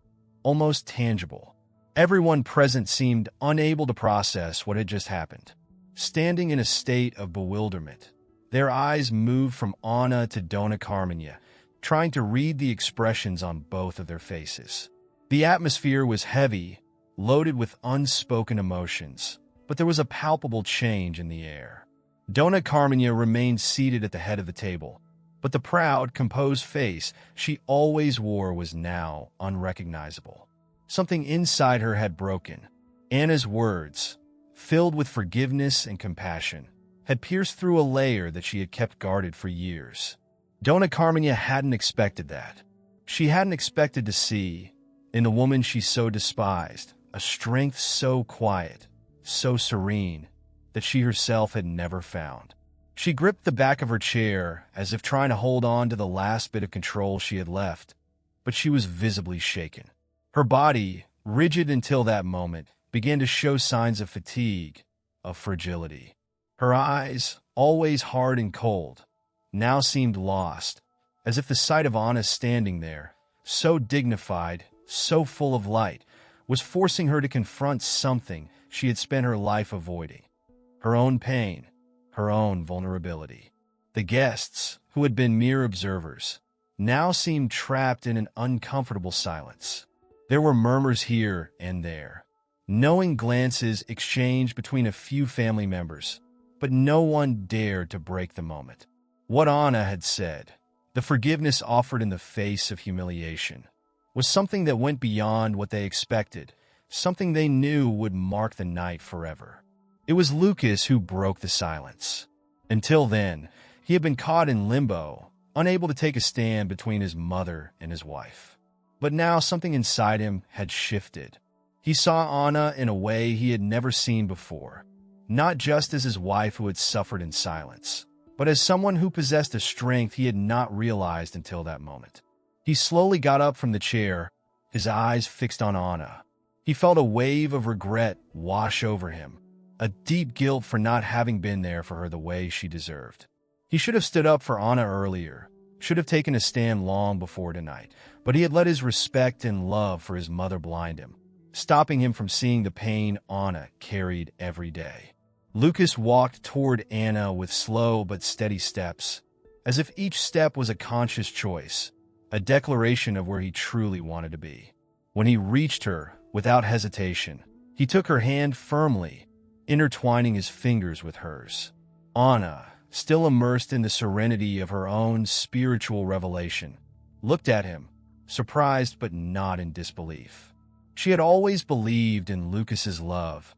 almost tangible. Everyone present seemed unable to process what had just happened. Standing in a state of bewilderment, their eyes moved from Anna to Dona Carmenia, trying to read the expressions on both of their faces. The atmosphere was heavy, loaded with unspoken emotions, but there was a palpable change in the air. Dona Carmenia remained seated at the head of the table, but the proud, composed face she always wore was now unrecognizable. Something inside her had broken. Anna's words, filled with forgiveness and compassion, had pierced through a layer that she had kept guarded for years. Dona Carmenia hadn't expected that. She hadn't expected to see, in the woman she so despised, a strength so quiet, so serene, that she herself had never found. She gripped the back of her chair as if trying to hold on to the last bit of control she had left, but she was visibly shaken. Her body, rigid until that moment, began to show signs of fatigue, of fragility. Her eyes, always hard and cold, now seemed lost, as if the sight of Anna standing there, so dignified, so full of light, was forcing her to confront something she had spent her life avoiding. Her own pain, her own vulnerability. The guests, who had been mere observers, now seemed trapped in an uncomfortable silence. There were murmurs here and there, knowing glances exchanged between a few family members, but no one dared to break the moment. What Anna had said, the forgiveness offered in the face of humiliation, was something that went beyond what they expected, something they knew would mark the night forever. It was Lucas who broke the silence. Until then, he had been caught in limbo, unable to take a stand between his mother and his wife. But now something inside him had shifted. He saw Anna in a way he had never seen before, not just as his wife who had suffered in silence, but as someone who possessed a strength he had not realized until that moment. He slowly got up from the chair, his eyes fixed on Anna. He felt a wave of regret wash over him, a deep guilt for not having been there for her the way she deserved. He should have stood up for Anna earlier, should have taken a stand long before tonight, but he had let his respect and love for his mother blind him, stopping him from seeing the pain Anna carried every day. Lucas walked toward Anna with slow but steady steps, as if each step was a conscious choice, a declaration of where he truly wanted to be. When he reached her, without hesitation, he took her hand firmly, intertwining his fingers with hers. Anna, still immersed in the serenity of her own spiritual revelation, looked at him, surprised but not in disbelief. She had always believed in Lucas's love,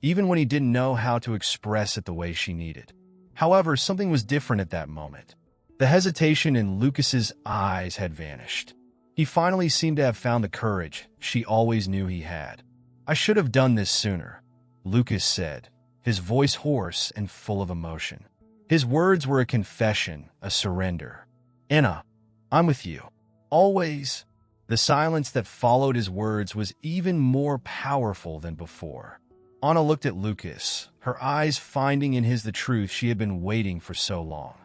even when he didn't know how to express it the way she needed. However, something was different at that moment. The hesitation in Lucas's eyes had vanished. He finally seemed to have found the courage she always knew he had. "I should have done this sooner," Lucas said, his voice hoarse and full of emotion. His words were a confession, a surrender. "Anna, I'm with you. Always." The silence that followed his words was even more powerful than before. Anna looked at Lucas, her eyes finding in his the truth she had been waiting for so long.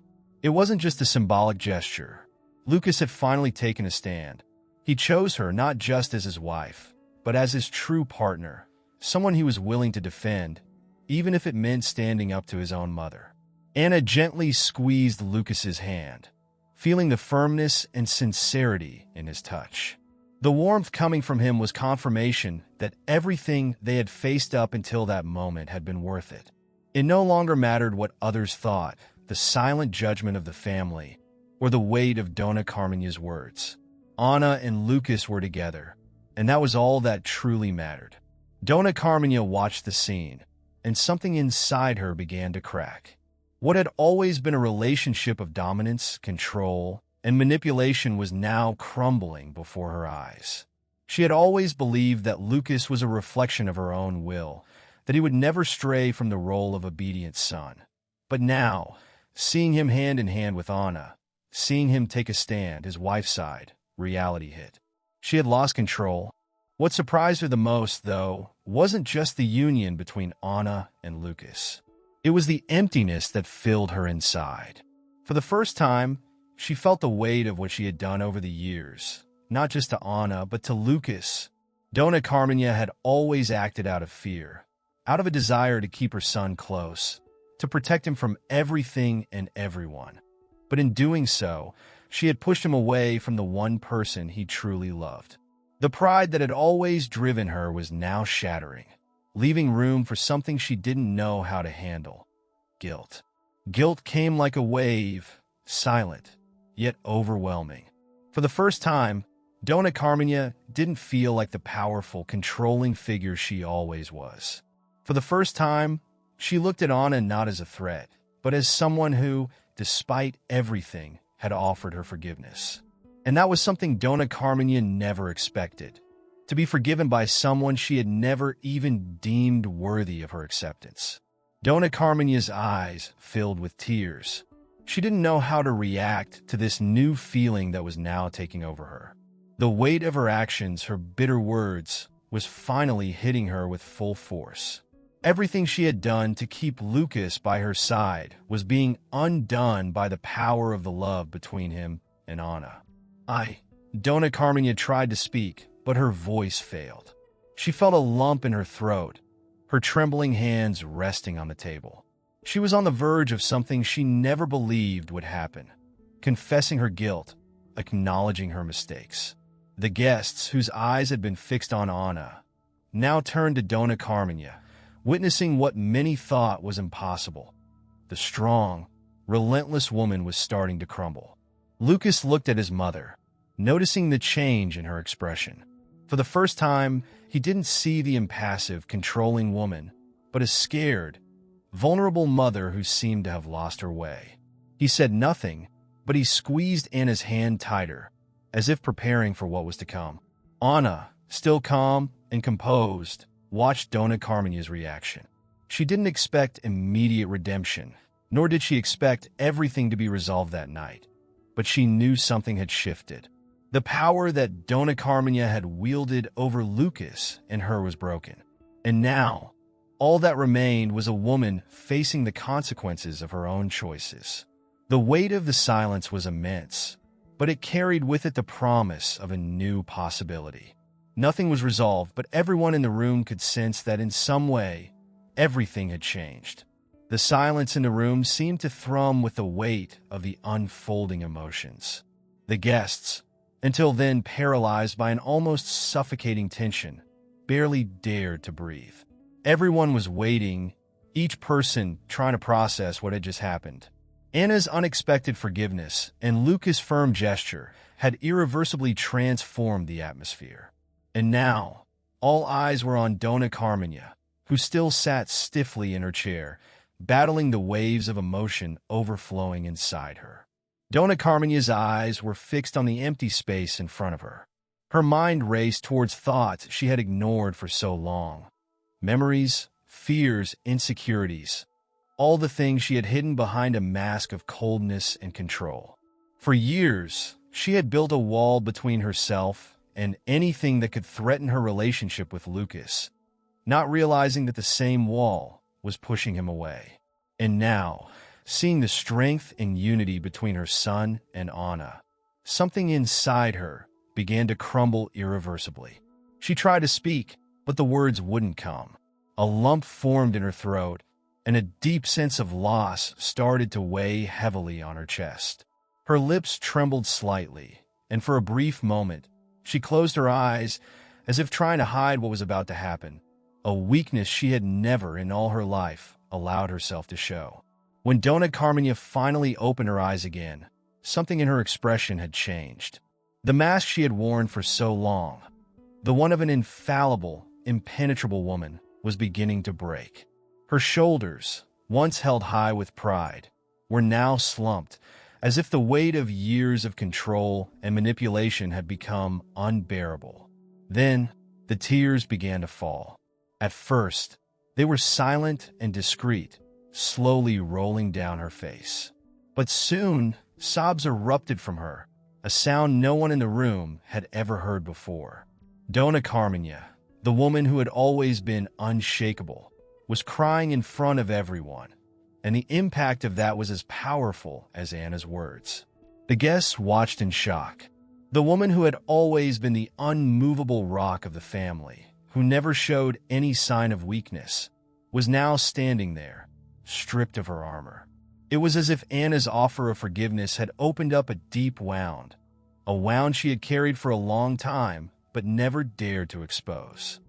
It wasn't just a symbolic gesture. Lucas had finally taken a stand. He chose her not just as his wife, but as his true partner, someone he was willing to defend, even if it meant standing up to his own mother. Anna gently squeezed Lucas's hand, feeling the firmness and sincerity in his touch. The warmth coming from him was confirmation that everything they had faced up until that moment had been worth it. It no longer mattered what others thought, the silent judgment of the family, or the weight of Dona Carmenya's words. Anna and Lucas were together, and that was all that truly mattered. Dona Carmenya watched the scene, and something inside her began to crack. What had always been a relationship of dominance, control, and manipulation was now crumbling before her eyes. She had always believed that Lucas was a reflection of her own will, that he would never stray from the role of obedient son. But now, seeing him hand in hand with Anna, seeing him take a stand, his wife's side, reality hit. She had lost control. What surprised her the most, though, wasn't just the union between Anna and Lucas. It was the emptiness that filled her inside. For the first time, she felt the weight of what she had done over the years, not just to Anna, but to Lucas. Dona Carmenya had always acted out of fear, out of a desire to keep her son close, to protect him from everything and everyone. But in doing so, she had pushed him away from the one person he truly loved. The pride that had always driven her was now shattering, leaving room for something she didn't know how to handle: guilt. Guilt came like a wave, silent, yet overwhelming. For the first time, Dona Carmenya didn't feel like the powerful, controlling figure she always was. For the first time, she looked at Anna not as a threat, but as someone who, despite everything, had offered her forgiveness. And that was something Dona Carmenya never expected: to be forgiven by someone she had never even deemed worthy of her acceptance. Dona Carmenya's eyes filled with tears. She didn't know how to react to this new feeling that was now taking over her. The weight of her actions, her bitter words, was finally hitting her with full force. Everything she had done to keep Lucas by her side was being undone by the power of the love between him and Anna. Dona Carmina tried to speak, but her voice failed. She felt a lump in her throat, her trembling hands resting on the table. She was on the verge of something she never believed would happen, confessing her guilt, acknowledging her mistakes. The guests, whose eyes had been fixed on Anna, now turned to Dona Carmina, witnessing what many thought was impossible. The strong, relentless woman was starting to crumble. Lucas looked at his mother, noticing the change in her expression. For the first time, he didn't see the impassive, controlling woman, but a scared, vulnerable mother who seemed to have lost her way. He said nothing, but he squeezed Anna's hand tighter, as if preparing for what was to come. Anna, still calm and composed, watched Dona Carmina's reaction. She didn't expect immediate redemption, nor did she expect everything to be resolved that night. But she knew something had shifted. The power that Dona Carmina had wielded over Lucas and her was broken. And now, all that remained was a woman facing the consequences of her own choices. The weight of the silence was immense, but it carried with it the promise of a new possibility. Nothing was resolved, but everyone in the room could sense that in some way, everything had changed. The silence in the room seemed to thrum with the weight of the unfolding emotions. The guests, until then paralyzed by an almost suffocating tension, barely dared to breathe. Everyone was waiting, each person trying to process what had just happened. Anna's unexpected forgiveness and Lucas' firm gesture had irreversibly transformed the atmosphere. And now, all eyes were on Dona Carmina, who still sat stiffly in her chair, battling the waves of emotion overflowing inside her. Dona Carmina's eyes were fixed on the empty space in front of her. Her mind raced towards thoughts she had ignored for so long. Memories, fears, insecurities, all the things she had hidden behind a mask of coldness and control. For years, she had built a wall between herself and anything that could threaten her relationship with Lucas, not realizing that the same wall was pushing him away. And now, seeing the strength and unity between her son and Anna, something inside her began to crumble irreversibly. She tried to speak, but the words wouldn't come. A lump formed in her throat, and a deep sense of loss started to weigh heavily on her chest. Her lips trembled slightly, and for a brief moment, she closed her eyes as if trying to hide what was about to happen, a weakness she had never in all her life allowed herself to show. When Dona Carmina finally opened her eyes again, something in her expression had changed. The mask she had worn for so long, the one of an infallible, impenetrable woman, was beginning to break. Her shoulders, once held high with pride, were now slumped, as if the weight of years of control and manipulation had become unbearable. Then, the tears began to fall. At first, they were silent and discreet, slowly rolling down her face. But soon, sobs erupted from her, a sound no one in the room had ever heard before. Dona Carmina, the woman who had always been unshakable, was crying in front of everyone, and the impact of that was as powerful as Anna's words. The guests watched in shock. The woman who had always been the unmovable rock of the family, who never showed any sign of weakness, was now standing there, stripped of her armor. It was as if Anna's offer of forgiveness had opened up a deep wound, a wound she had carried for a long time but never dared to expose.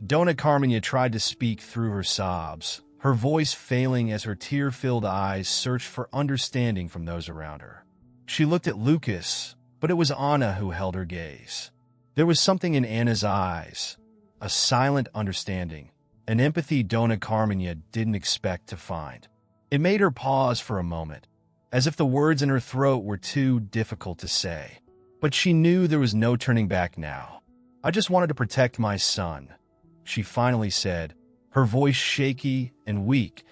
Dona Carmina tried to speak through her sobs, her voice failing as her tear-filled eyes searched for understanding from those around her. She looked at Lucas, but it was Anna who held her gaze. There was something in Anna's eyes, a silent understanding, an empathy Dona Carmina didn't expect to find. It made her pause for a moment, as if the words in her throat were too difficult to say. But she knew there was no turning back now. "I just wanted to protect my son," she finally said, her voice shaky and weak,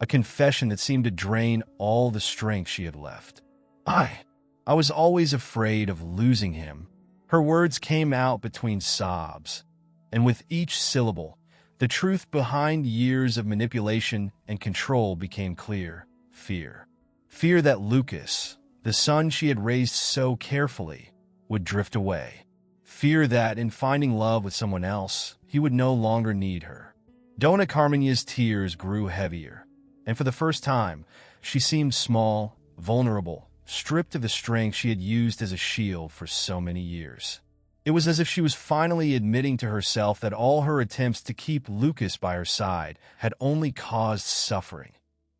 a confession that seemed to drain all the strength she had left. I was always afraid of losing him." Her words came out between sobs, And with each syllable, the truth behind years of manipulation and control became clear. Fear. Fear that Lucas, the son she had raised so carefully, would drift away. Fear that, in finding love with someone else, he would no longer need her. Dona Carmenya's tears grew heavier, and for the first time, she seemed small, vulnerable, stripped of the strength she had used as a shield for so many years. It was as if she was finally admitting to herself that all her attempts to keep Lucas by her side had only caused suffering.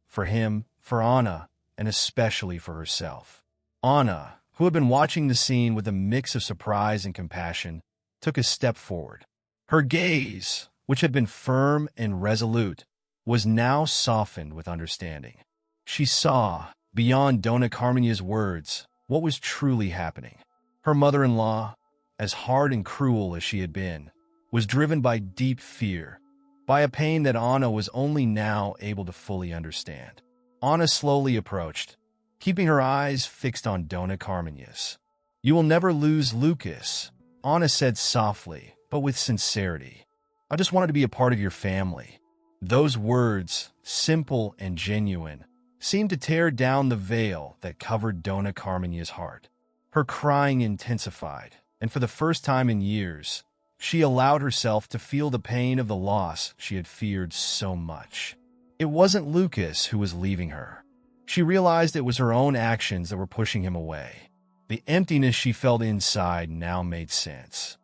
For him, for Anna, and especially for herself. Anna, who had been watching the scene with a mix of surprise and compassion, took a step forward. Her gaze, which had been firm and resolute, was now softened with understanding. She saw, beyond Dona Carmenya's words, what was truly happening. Her mother-in-law, as hard and cruel as she had been, was driven by deep fear, by a pain that Anna was only now able to fully understand. Anna slowly approached, keeping her eyes fixed on Dona Carmenya's. "You will never lose Lucas," Anna said softly, but with sincerity. "I just wanted to be a part of your family." Those words, simple and genuine, seemed to tear down the veil that covered Dona Carmenya's heart. Her crying intensified, and for the first time in years, she allowed herself to feel the pain of the loss she had feared so much. It wasn't Lucas who was leaving her. She realized it was her own actions that were pushing him away. The emptiness she felt inside now made sense.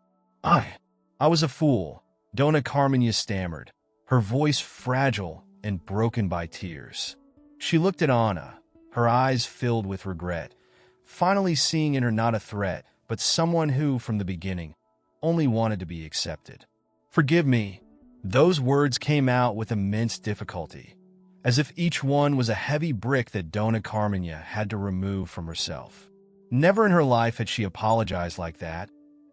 I was a fool," Dona Carmenya stammered, her voice fragile and broken by tears. She looked at Anna, her eyes filled with regret, finally seeing in her not a threat, but someone who, from the beginning, only wanted to be accepted. "Forgive me." Those words came out with immense difficulty, as if each one was a heavy brick that Dona Carmenya had to remove from herself. Never in her life had she apologized like that,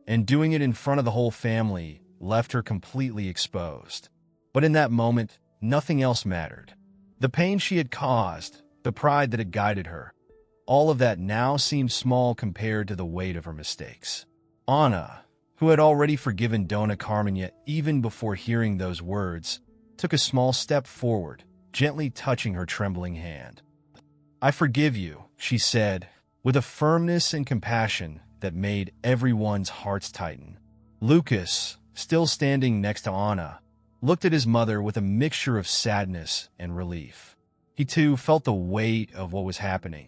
and doing it in front of the whole family left her completely exposed. But in that moment, nothing else mattered. The pain she had caused, the pride that had guided her, all of that now seemed small compared to the weight of her mistakes. Anna, who had already forgiven Dona Carmenya even before hearing those words, took a small step forward, gently touching her trembling hand. "I forgive you," she said, with a firmness and compassion that made everyone's hearts tighten. Lucas, still standing next to Anna, looked at his mother with a mixture of sadness and relief. He too felt the weight of what was happening,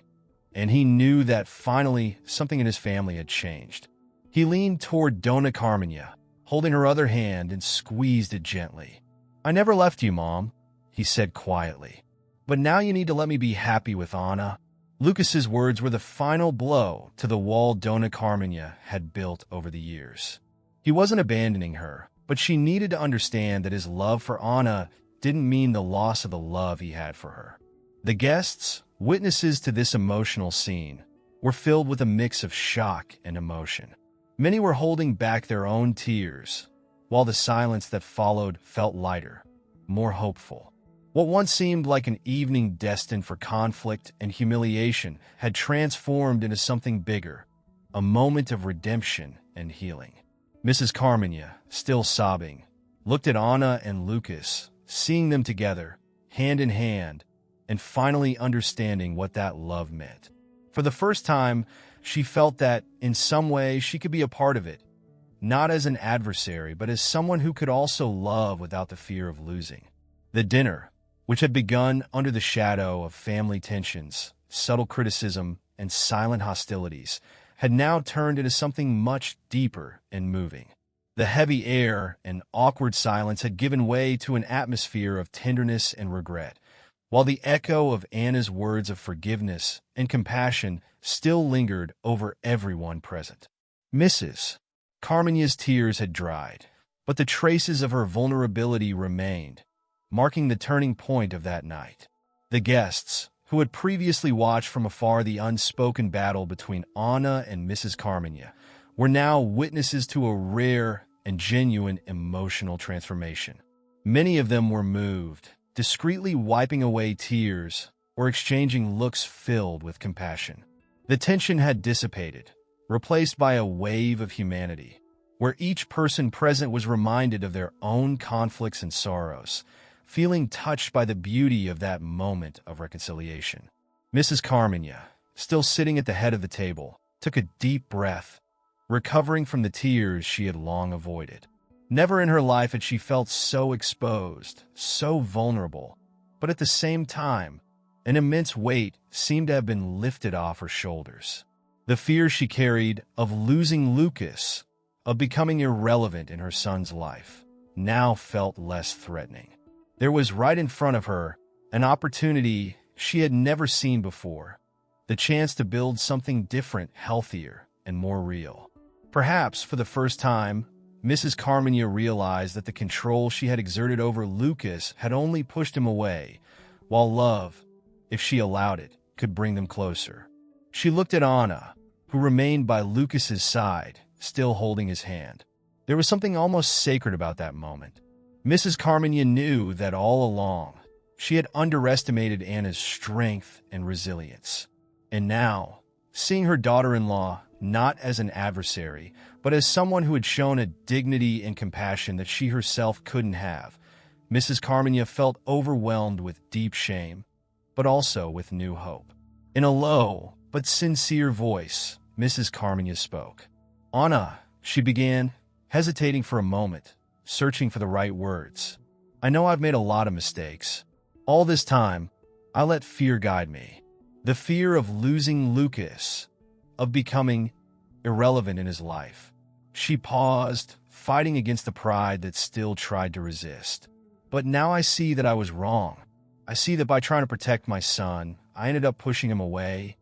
and he knew that finally something in his family had changed. He leaned toward Dona Carmenya, holding her other hand, and squeezed it gently. "I never left you, Mom," he said quietly. "But now you need to let me be happy with Anna." Lucas's words were the final blow to the wall Dona Carmenya had built over the years. He wasn't abandoning her, but she needed to understand that his love for Anna didn't mean the loss of the love he had for her. The guests, witnesses to this emotional scene, were filled with a mix of shock and emotion. Many were holding back their own tears, while the silence that followed felt lighter, more hopeful. What once seemed like an evening destined for conflict and humiliation had transformed into something bigger, a moment of redemption and healing. Mrs. Carmenya, still sobbing, looked at Anna and Lucas, seeing them together, hand in hand, and finally understanding what that love meant. For the first time, she felt that, in some way, she could be a part of it, not as an adversary, but as someone who could also love without the fear of losing. The dinner, which had begun under the shadow of family tensions, subtle criticism, and silent hostilities, had now turned into something much deeper and moving. The heavy air and awkward silence had given way to an atmosphere of tenderness and regret, while the echo of Anna's words of forgiveness and compassion still lingered over everyone present. Mrs. Carmenya's tears had dried, but the traces of her vulnerability remained, marking the turning point of that night. The guests, who had previously watched from afar the unspoken battle between Anna and Mrs. Carmenya, were now witnesses to a rare and genuine emotional transformation. Many of them were moved, discreetly wiping away tears or exchanging looks filled with compassion. The tension had dissipated, replaced by a wave of humanity. where each person present was reminded of their own conflicts and sorrows, feeling touched by the beauty of that moment of reconciliation. Mrs. Carmania, still sitting at the head of the table, took a deep breath, recovering from the tears she had long avoided. Never in her life had she felt so exposed, so vulnerable, but at the same time, an immense weight seemed to have been lifted off her shoulders. The fear she carried of losing Lucas, of becoming irrelevant in her son's life, now felt less threatening. There was right in front of her an opportunity she had never seen before, the chance to build something different, healthier, and more real. Perhaps for the first time, Mrs. Carmania realized that the control she had exerted over Lucas had only pushed him away, while love, if she allowed it, could bring them closer. She looked at Anna, who remained by Lucas's side, still holding his hand. There was something almost sacred about that moment. Mrs. Carmania knew that all along, she had underestimated Anna's strength and resilience. And now, seeing her daughter-in-law not as an adversary, but as someone who had shown a dignity and compassion that she herself couldn't have, Mrs. Carmania felt overwhelmed with deep shame, but also with new hope. In a low but sincere voice, Mrs. Carmania spoke. "Anna," she began, hesitating for a moment, searching for the right words. "I know I've made a lot of mistakes. All this time, I let fear guide me. The fear of losing Lucas, of becoming irrelevant in his life." She paused, fighting against the pride that still tried to resist. "But now I see that I was wrong. I see that by trying to protect my son, I ended up pushing him away,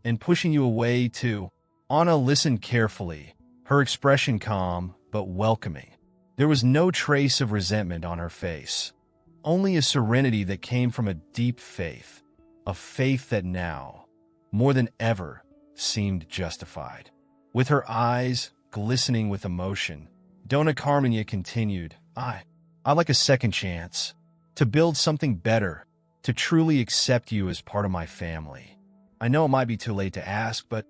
and pushing you away too." Anna listened carefully, her expression calm but welcoming. There was no trace of resentment on her face, only a serenity that came from a deep faith, a faith that now, more than ever, seemed justified. With her eyes glistening with emotion, Dona Carmania continued, I like a second chance, to build something better, to truly accept you as part of my family. I know it might be too late to ask, but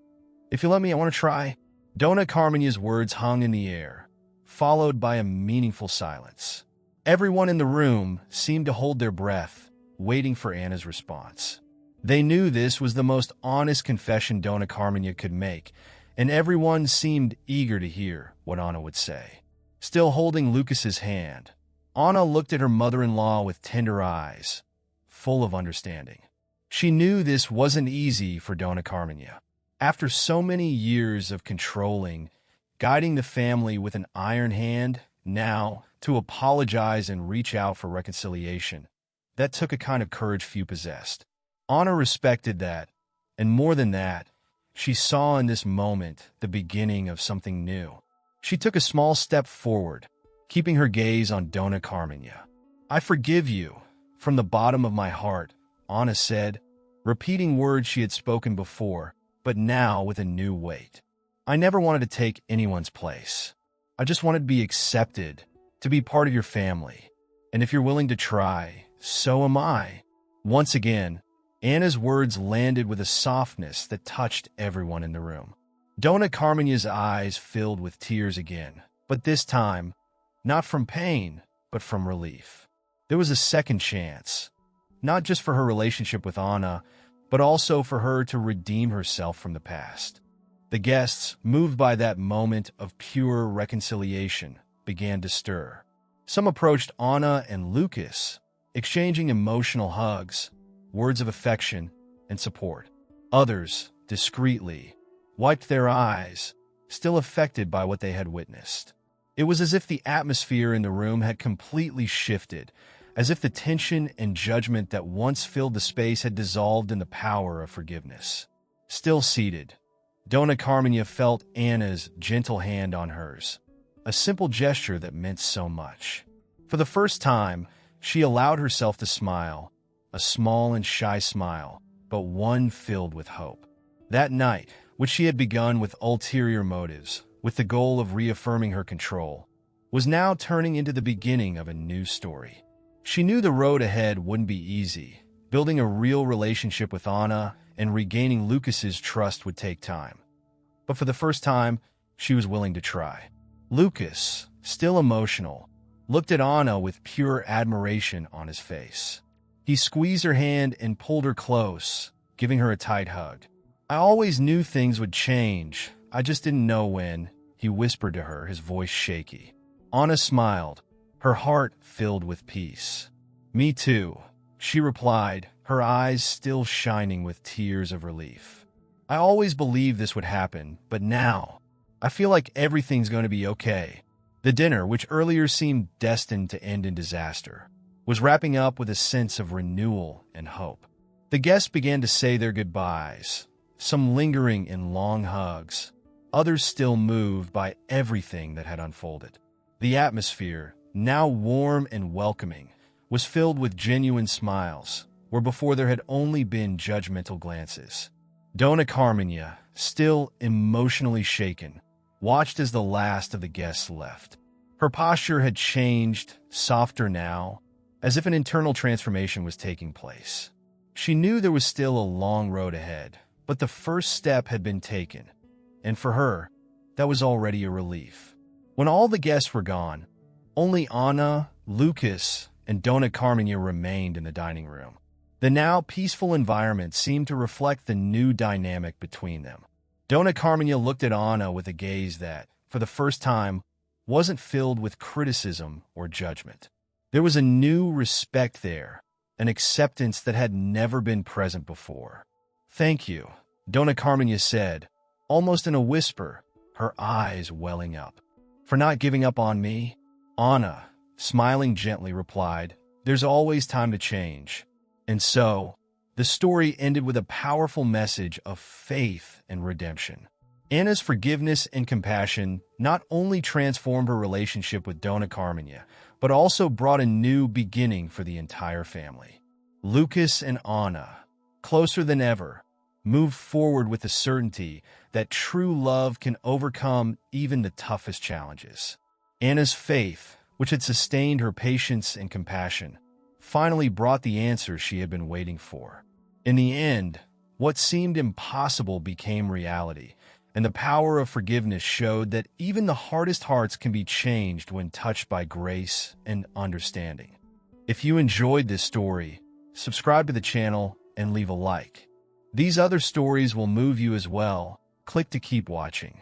if you let me, I want to try." Dona Carmania's words hung in the air, followed by a meaningful silence. Everyone in the room seemed to hold their breath, waiting for Anna's response. They knew this was the most honest confession Dona Carmania could make, and everyone seemed eager to hear what Anna would say. Still holding Lucas's hand, Anna looked at her mother-in-law with tender eyes, full of understanding. She knew this wasn't easy for Dona Carmania. After so many years of controlling, guiding the family with an iron hand, now to apologize and reach out for reconciliation, that took a kind of courage few possessed. Anna respected that, and more than that, she saw in this moment the beginning of something new. She took a small step forward, keeping her gaze on Dona Carmania. "I forgive you, from the bottom of my heart," Anna said, repeating words she had spoken before, but now with a new weight. "I never wanted to take anyone's place. I just wanted to be accepted, to be part of your family. And if you're willing to try, so am I." Once again, Anna's words landed with a softness that touched everyone in the room. Dona Carmania's eyes filled with tears again, but this time, not from pain, but from relief. There was a second chance, not just for her relationship with Anna, but also for her to redeem herself from the past. The guests, moved by that moment of pure reconciliation, began to stir. Some approached Anna and Lucas, exchanging emotional hugs, words of affection and support. Others, discreetly, wiped their eyes, still affected by what they had witnessed. It was as if the atmosphere in the room had completely shifted, as if the tension and judgment that once filled the space had dissolved in the power of forgiveness. Still seated, Dona Carmania felt Anna's gentle hand on hers, a simple gesture that meant so much. For the first time, she allowed herself to smile, a small and shy smile, but one filled with hope. That night, which she had begun with ulterior motives, with the goal of reaffirming her control, was now turning into the beginning of a new story. She knew the road ahead wouldn't be easy. Building a real relationship with Anna and regaining Lucas's trust would take time. But for the first time, she was willing to try. Lucas, still emotional, looked at Anna with pure admiration on his face. He squeezed her hand and pulled her close, giving her a tight hug. "I always knew things would change. I just didn't know when," he whispered to her, his voice shaky. Anna smiled, her heart filled with peace. "Me too," she replied, her eyes still shining with tears of relief. "I always believed this would happen, but now, I feel like everything's going to be okay." The dinner, which earlier seemed destined to end in disaster, was wrapping up with a sense of renewal and hope. The guests began to say their goodbyes, some lingering in long hugs, others still moved by everything that had unfolded. The atmosphere, now warm and welcoming, was filled with genuine smiles, where before there had only been judgmental glances. Dona Carmenia, still emotionally shaken, watched as the last of the guests left. Her posture had changed, softer now, as if an internal transformation was taking place. She knew there was still a long road ahead, but the first step had been taken, and for her, that was already a relief. When all the guests were gone, only Anna, Lucas, and Dona Carmenia remained in the dining room. The now peaceful environment seemed to reflect the new dynamic between them. Dona Carmenia looked at Anna with a gaze that, for the first time, wasn't filled with criticism or judgment. There was a new respect there, an acceptance that had never been present before. "Thank you," Dona Carmenia said, almost in a whisper, her eyes welling up. "For not giving up on me?" Anna, smiling gently, replied, "There's always time to change." And so, the story ended with a powerful message of faith and redemption. Anna's forgiveness and compassion not only transformed her relationship with Dona Carmenia, but also brought a new beginning for the entire family. Lucas and Anna, closer than ever, moved forward with the certainty that true love can overcome even the toughest challenges. Anna's faith, which had sustained her patience and compassion, finally brought the answers she had been waiting for. In the end, what seemed impossible became reality, and the power of forgiveness showed that even the hardest hearts can be changed when touched by grace and understanding. If you enjoyed this story, subscribe to the channel and leave a like. These other stories will move you as well. Click to keep watching.